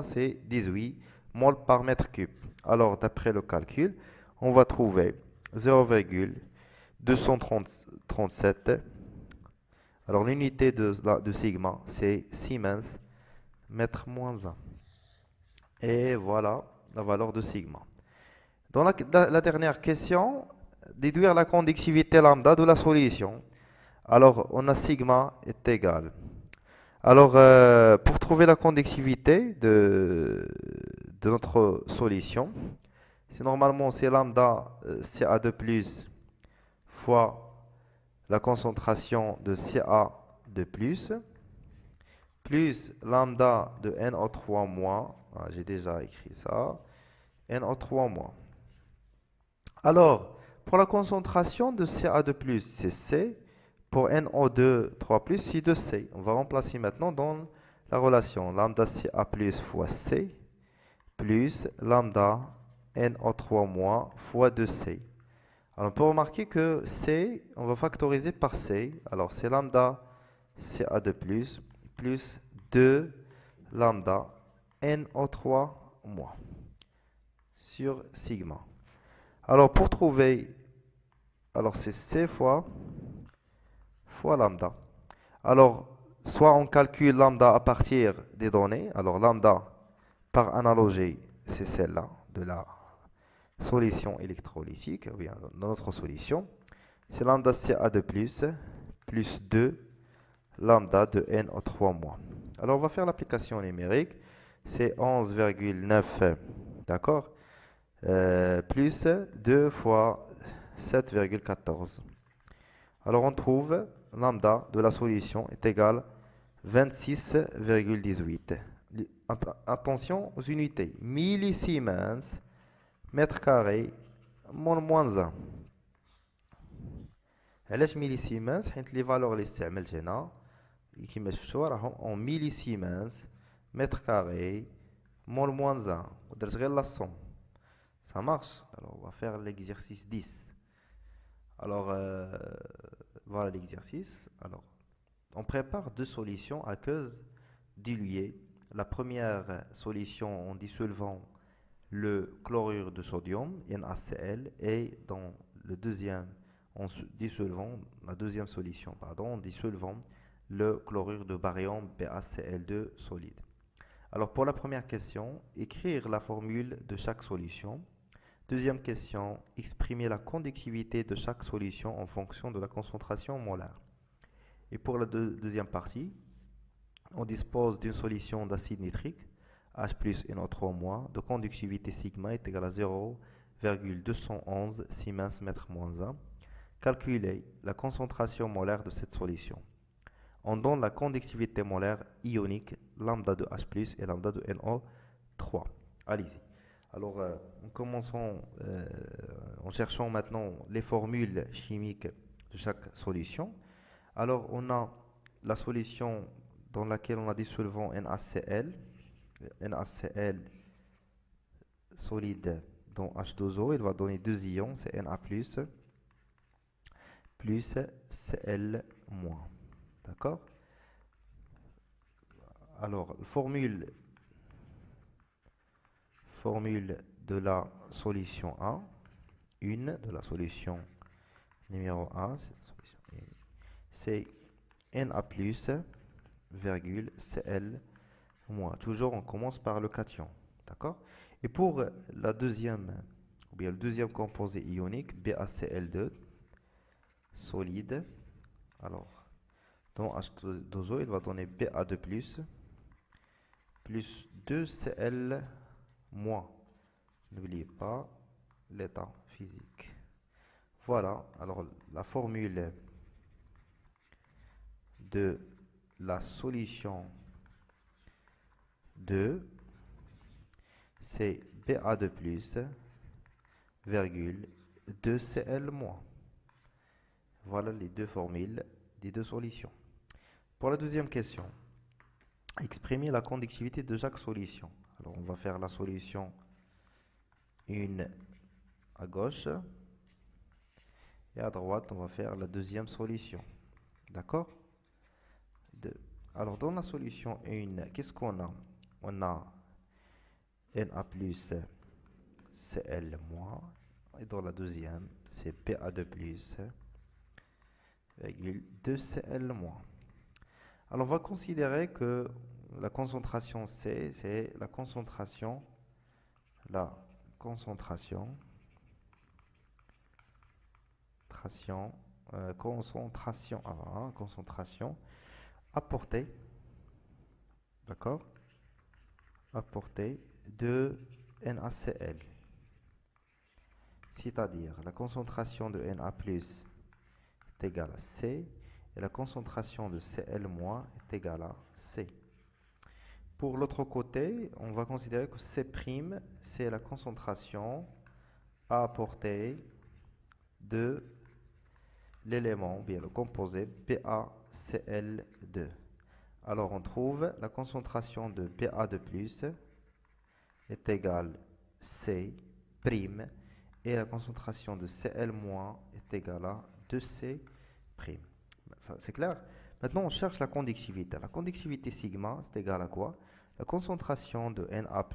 c'est 18 mol par mètre cube. Alors, d'après le calcul, on va trouver 0,237. Alors, l'unité de sigma, c'est Siemens mètre moins 1. Et voilà la valeur de sigma. Dans la dernière question, déduire la conductivité lambda de la solution. Alors, on a sigma est égal. Alors, pour trouver la conductivité de notre solution, c'est normalement c'est lambda Ca de plus fois la concentration de Ca de plus lambda de NO3-. J'ai déjà écrit ça. NO3-. Alors, pour la concentration de Ca de plus, c'est C. Pour NO2 3+, c'est de C. On va remplacer maintenant dans la relation lambda Ca plus fois C plus lambda NO3- fois 2C. Alors, on peut remarquer que C, on va factoriser par C. Alors, c'est lambda Ca de plus 2 lambda NO3- sur sigma. Alors, pour trouver, alors c'est C fois lambda. Alors, soit on calcule lambda à partir des données. Alors, lambda, par analogie, c'est celle-là de la solution électrolytique, ou bien dans notre solution. C'est lambda Ca de plus 2 lambda de NO3-. Alors, on va faire l'application numérique. C'est 11,9, d'accord, plus 2 fois 7,14. Alors, on trouve lambda de la solution est égal à 26,18. Attention aux unités. Millisiemens, mètre carré, moins 1. علاش millisiemens؟ حيت لي فالور اللي استعملت هنا كيما شفتوا راهم en millisiemens mètre carré moins 1 ودرت غير la somme. Ça marche? Alors on va faire l'exercice 10. Alors voilà l'exercice. Alors on prépare deux solutions aqueuses diluées. La première solution en dissolvant le chlorure de sodium, NaCl, et dans le deuxième, en dissolvant la deuxième solution, pardon, en dissolvant le chlorure de baryum, BaCl2 solide. Alors pour la première question, écrire la formule de chaque solution. Deuxième question, exprimer la conductivité de chaque solution en fonction de la concentration molaire. Et pour la deuxième partie, on dispose d'une solution d'acide nitrique, H plus NO3- de conductivité sigma est égal à 0,211 Siemens mètre moins 1. Calculer la concentration molaire de cette solution. On donne la conductivité molaire ionique lambda de H plus et lambda de NO3. Allez-y. Alors, en cherchant maintenant les formules chimiques de chaque solution. Alors, on a la solution dans laquelle on a dissolvant NaCl solide dans H2O, il va donner deux ions, c'est Na+, plus Cl-. D'accord? Alors, formule de la solution A, de la solution numéro A, c'est Na+, virgule Cl-. Toujours, on commence par le cation. D'accord? Et pour la deuxième, ou bien le deuxième composé ionique, BaCl2, solide. Alors, dans H2O, il va donner Ba2+, plus 2Cl moins. N'oubliez pas l'état physique. Voilà, alors la formule de la solution 2, c'est BA2 plus, virgule, 2Cl moins. Voilà les deux formules des deux solutions. Pour la deuxième question, exprimer la conductivité de chaque solution. Alors on va faire la solution 1 à gauche et à droite on va faire la deuxième solution. D'accord? Alors dans la solution 1, qu'est-ce qu'on a? On a Na plus Cl moins, et dans la deuxième c'est Pa2 plus, virgule 2Cl moins. Alors on va considérer que la concentration C, c'est la concentration apportée, d'accord, apportée de NaCl. C'est-à-dire la concentration de Na plus est égale à C et la concentration de Cl- est égale à C. Pour l'autre côté, on va considérer que C', c'est la concentration à apporter de l'élément, bien le composé BaCl2. Alors on trouve la concentration de Ba2+ est égale C' et la concentration de Cl- est égale à 2C'. C'est clair? Maintenant on cherche la conductivité. La conductivité sigma, c'est égal à quoi? La concentration de Na+,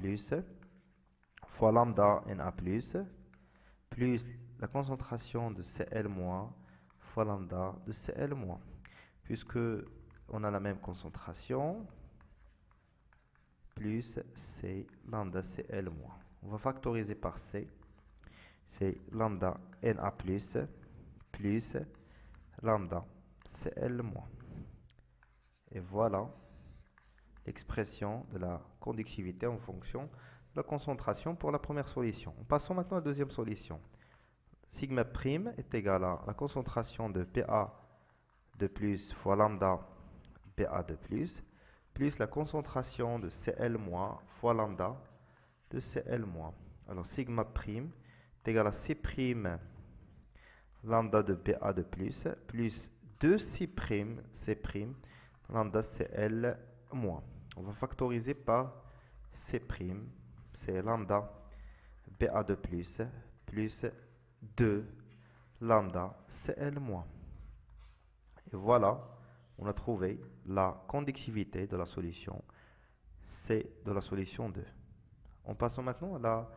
fois lambda Na+, plus la concentration de Cl- fois lambda de Cl-. Puisque on a la même concentration, plus C lambda Cl-. On va factoriser par C. C'est lambda Na+, plus lambda Cl-. Et voilà l'expression de la conductivité en fonction de la concentration pour la première solution. Passons maintenant à la deuxième solution. Sigma prime est égal à la concentration de Pa2+ fois lambda Pa2+, plus la concentration de Cl- fois lambda de Cl-. Alors sigma prime est égal à C' lambda de Pa2+, plus 2C', C' lambda Cl-. On va factoriser par C', c'est lambda Pa2+, plus 2 lambda Cl-. Et voilà, on a trouvé la conductivité de la solution C de la solution 2. On passe maintenant à la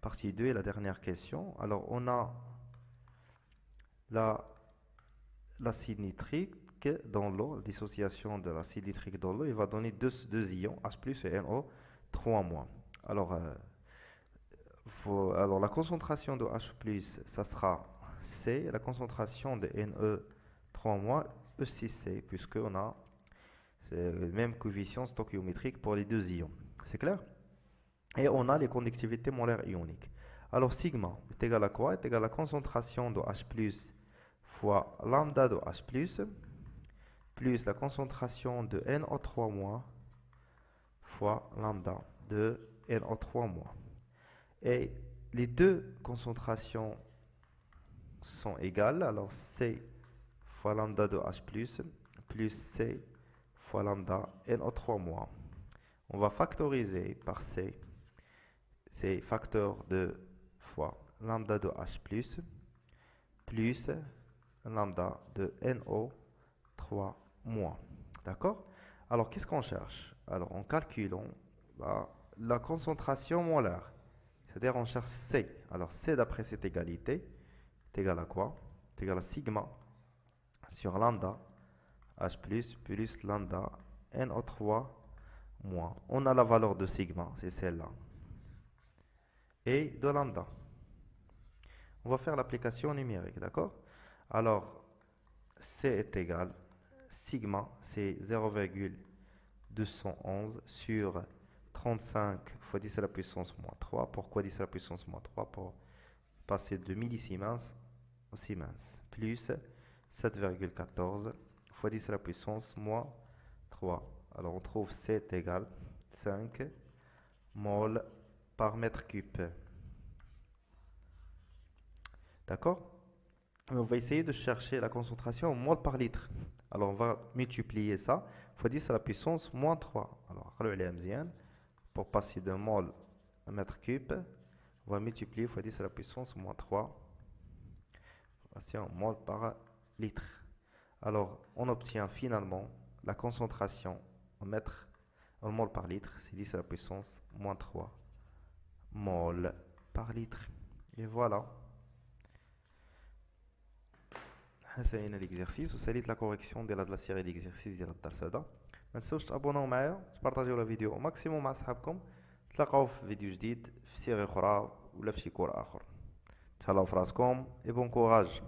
partie 2 et la dernière question. Alors on a l'acide nitrique dans l'eau, la dissociation de l'acide nitrique dans l'eau, il va donner deux ions, H+ et NO3-. Alors, la concentration de H+, ça sera C, et la concentration de Ne3-, E6C, puisqu'on a le même coefficient stoichiométrique pour les deux ions. C'est clair? Et on a les conductivités molaires ioniques. Alors, sigma est égal à quoi? Est égal à la concentration de H+, fois lambda de H+, plus la concentration de NO3- fois lambda de NO3-. Et les deux concentrations sont égales. Alors C fois lambda de H+, plus C fois lambda NO3-. On va factoriser par C. C'est facteur de fois lambda de H+, plus lambda de NO3-. D'accord? Alors, qu'est-ce qu'on cherche? Alors, en calculant la concentration molaire, c'est-à-dire on cherche C. Alors, C d'après cette égalité est égal à quoi? C'est égal à sigma sur lambda H+, plus lambda NO3-. On a la valeur de sigma, c'est celle-là, et de lambda. On va faire l'application numérique, d'accord? Alors, C est égal, sigma, c'est 0,211 sur 35 fois 10 à la puissance moins 3. Pourquoi 10 à la puissance moins 3? Pour passer de millisiemens au Siemens. Plus 7,14 fois 10 à la puissance moins 3. Alors on trouve 7 égale 5 mol par mètre cube. D'accord? On va essayer de chercher la concentration en mol par litre. Alors on va multiplier ça fois 10 à la puissance moins 3. Alors pour passer de mol à mètre cube, on va multiplier fois 10 à la puissance moins 3. C'est en mol par litre. Alors on obtient finalement la concentration en mol par litre, c'est 10 à la puissance moins 3 mol par litre. Et voilà. C'est l'exercice وساليت la correction de la série d'exercices ديال الدرس هذا. ما تنسوش تابوناو معايا تبارطاجيو لا فيديو ماكسيموم مع صحابكم. تلاقاو في فيديو جديد في سيري اخرى ولا في شي كور اخر. تهلاو في راسكم et bon courage.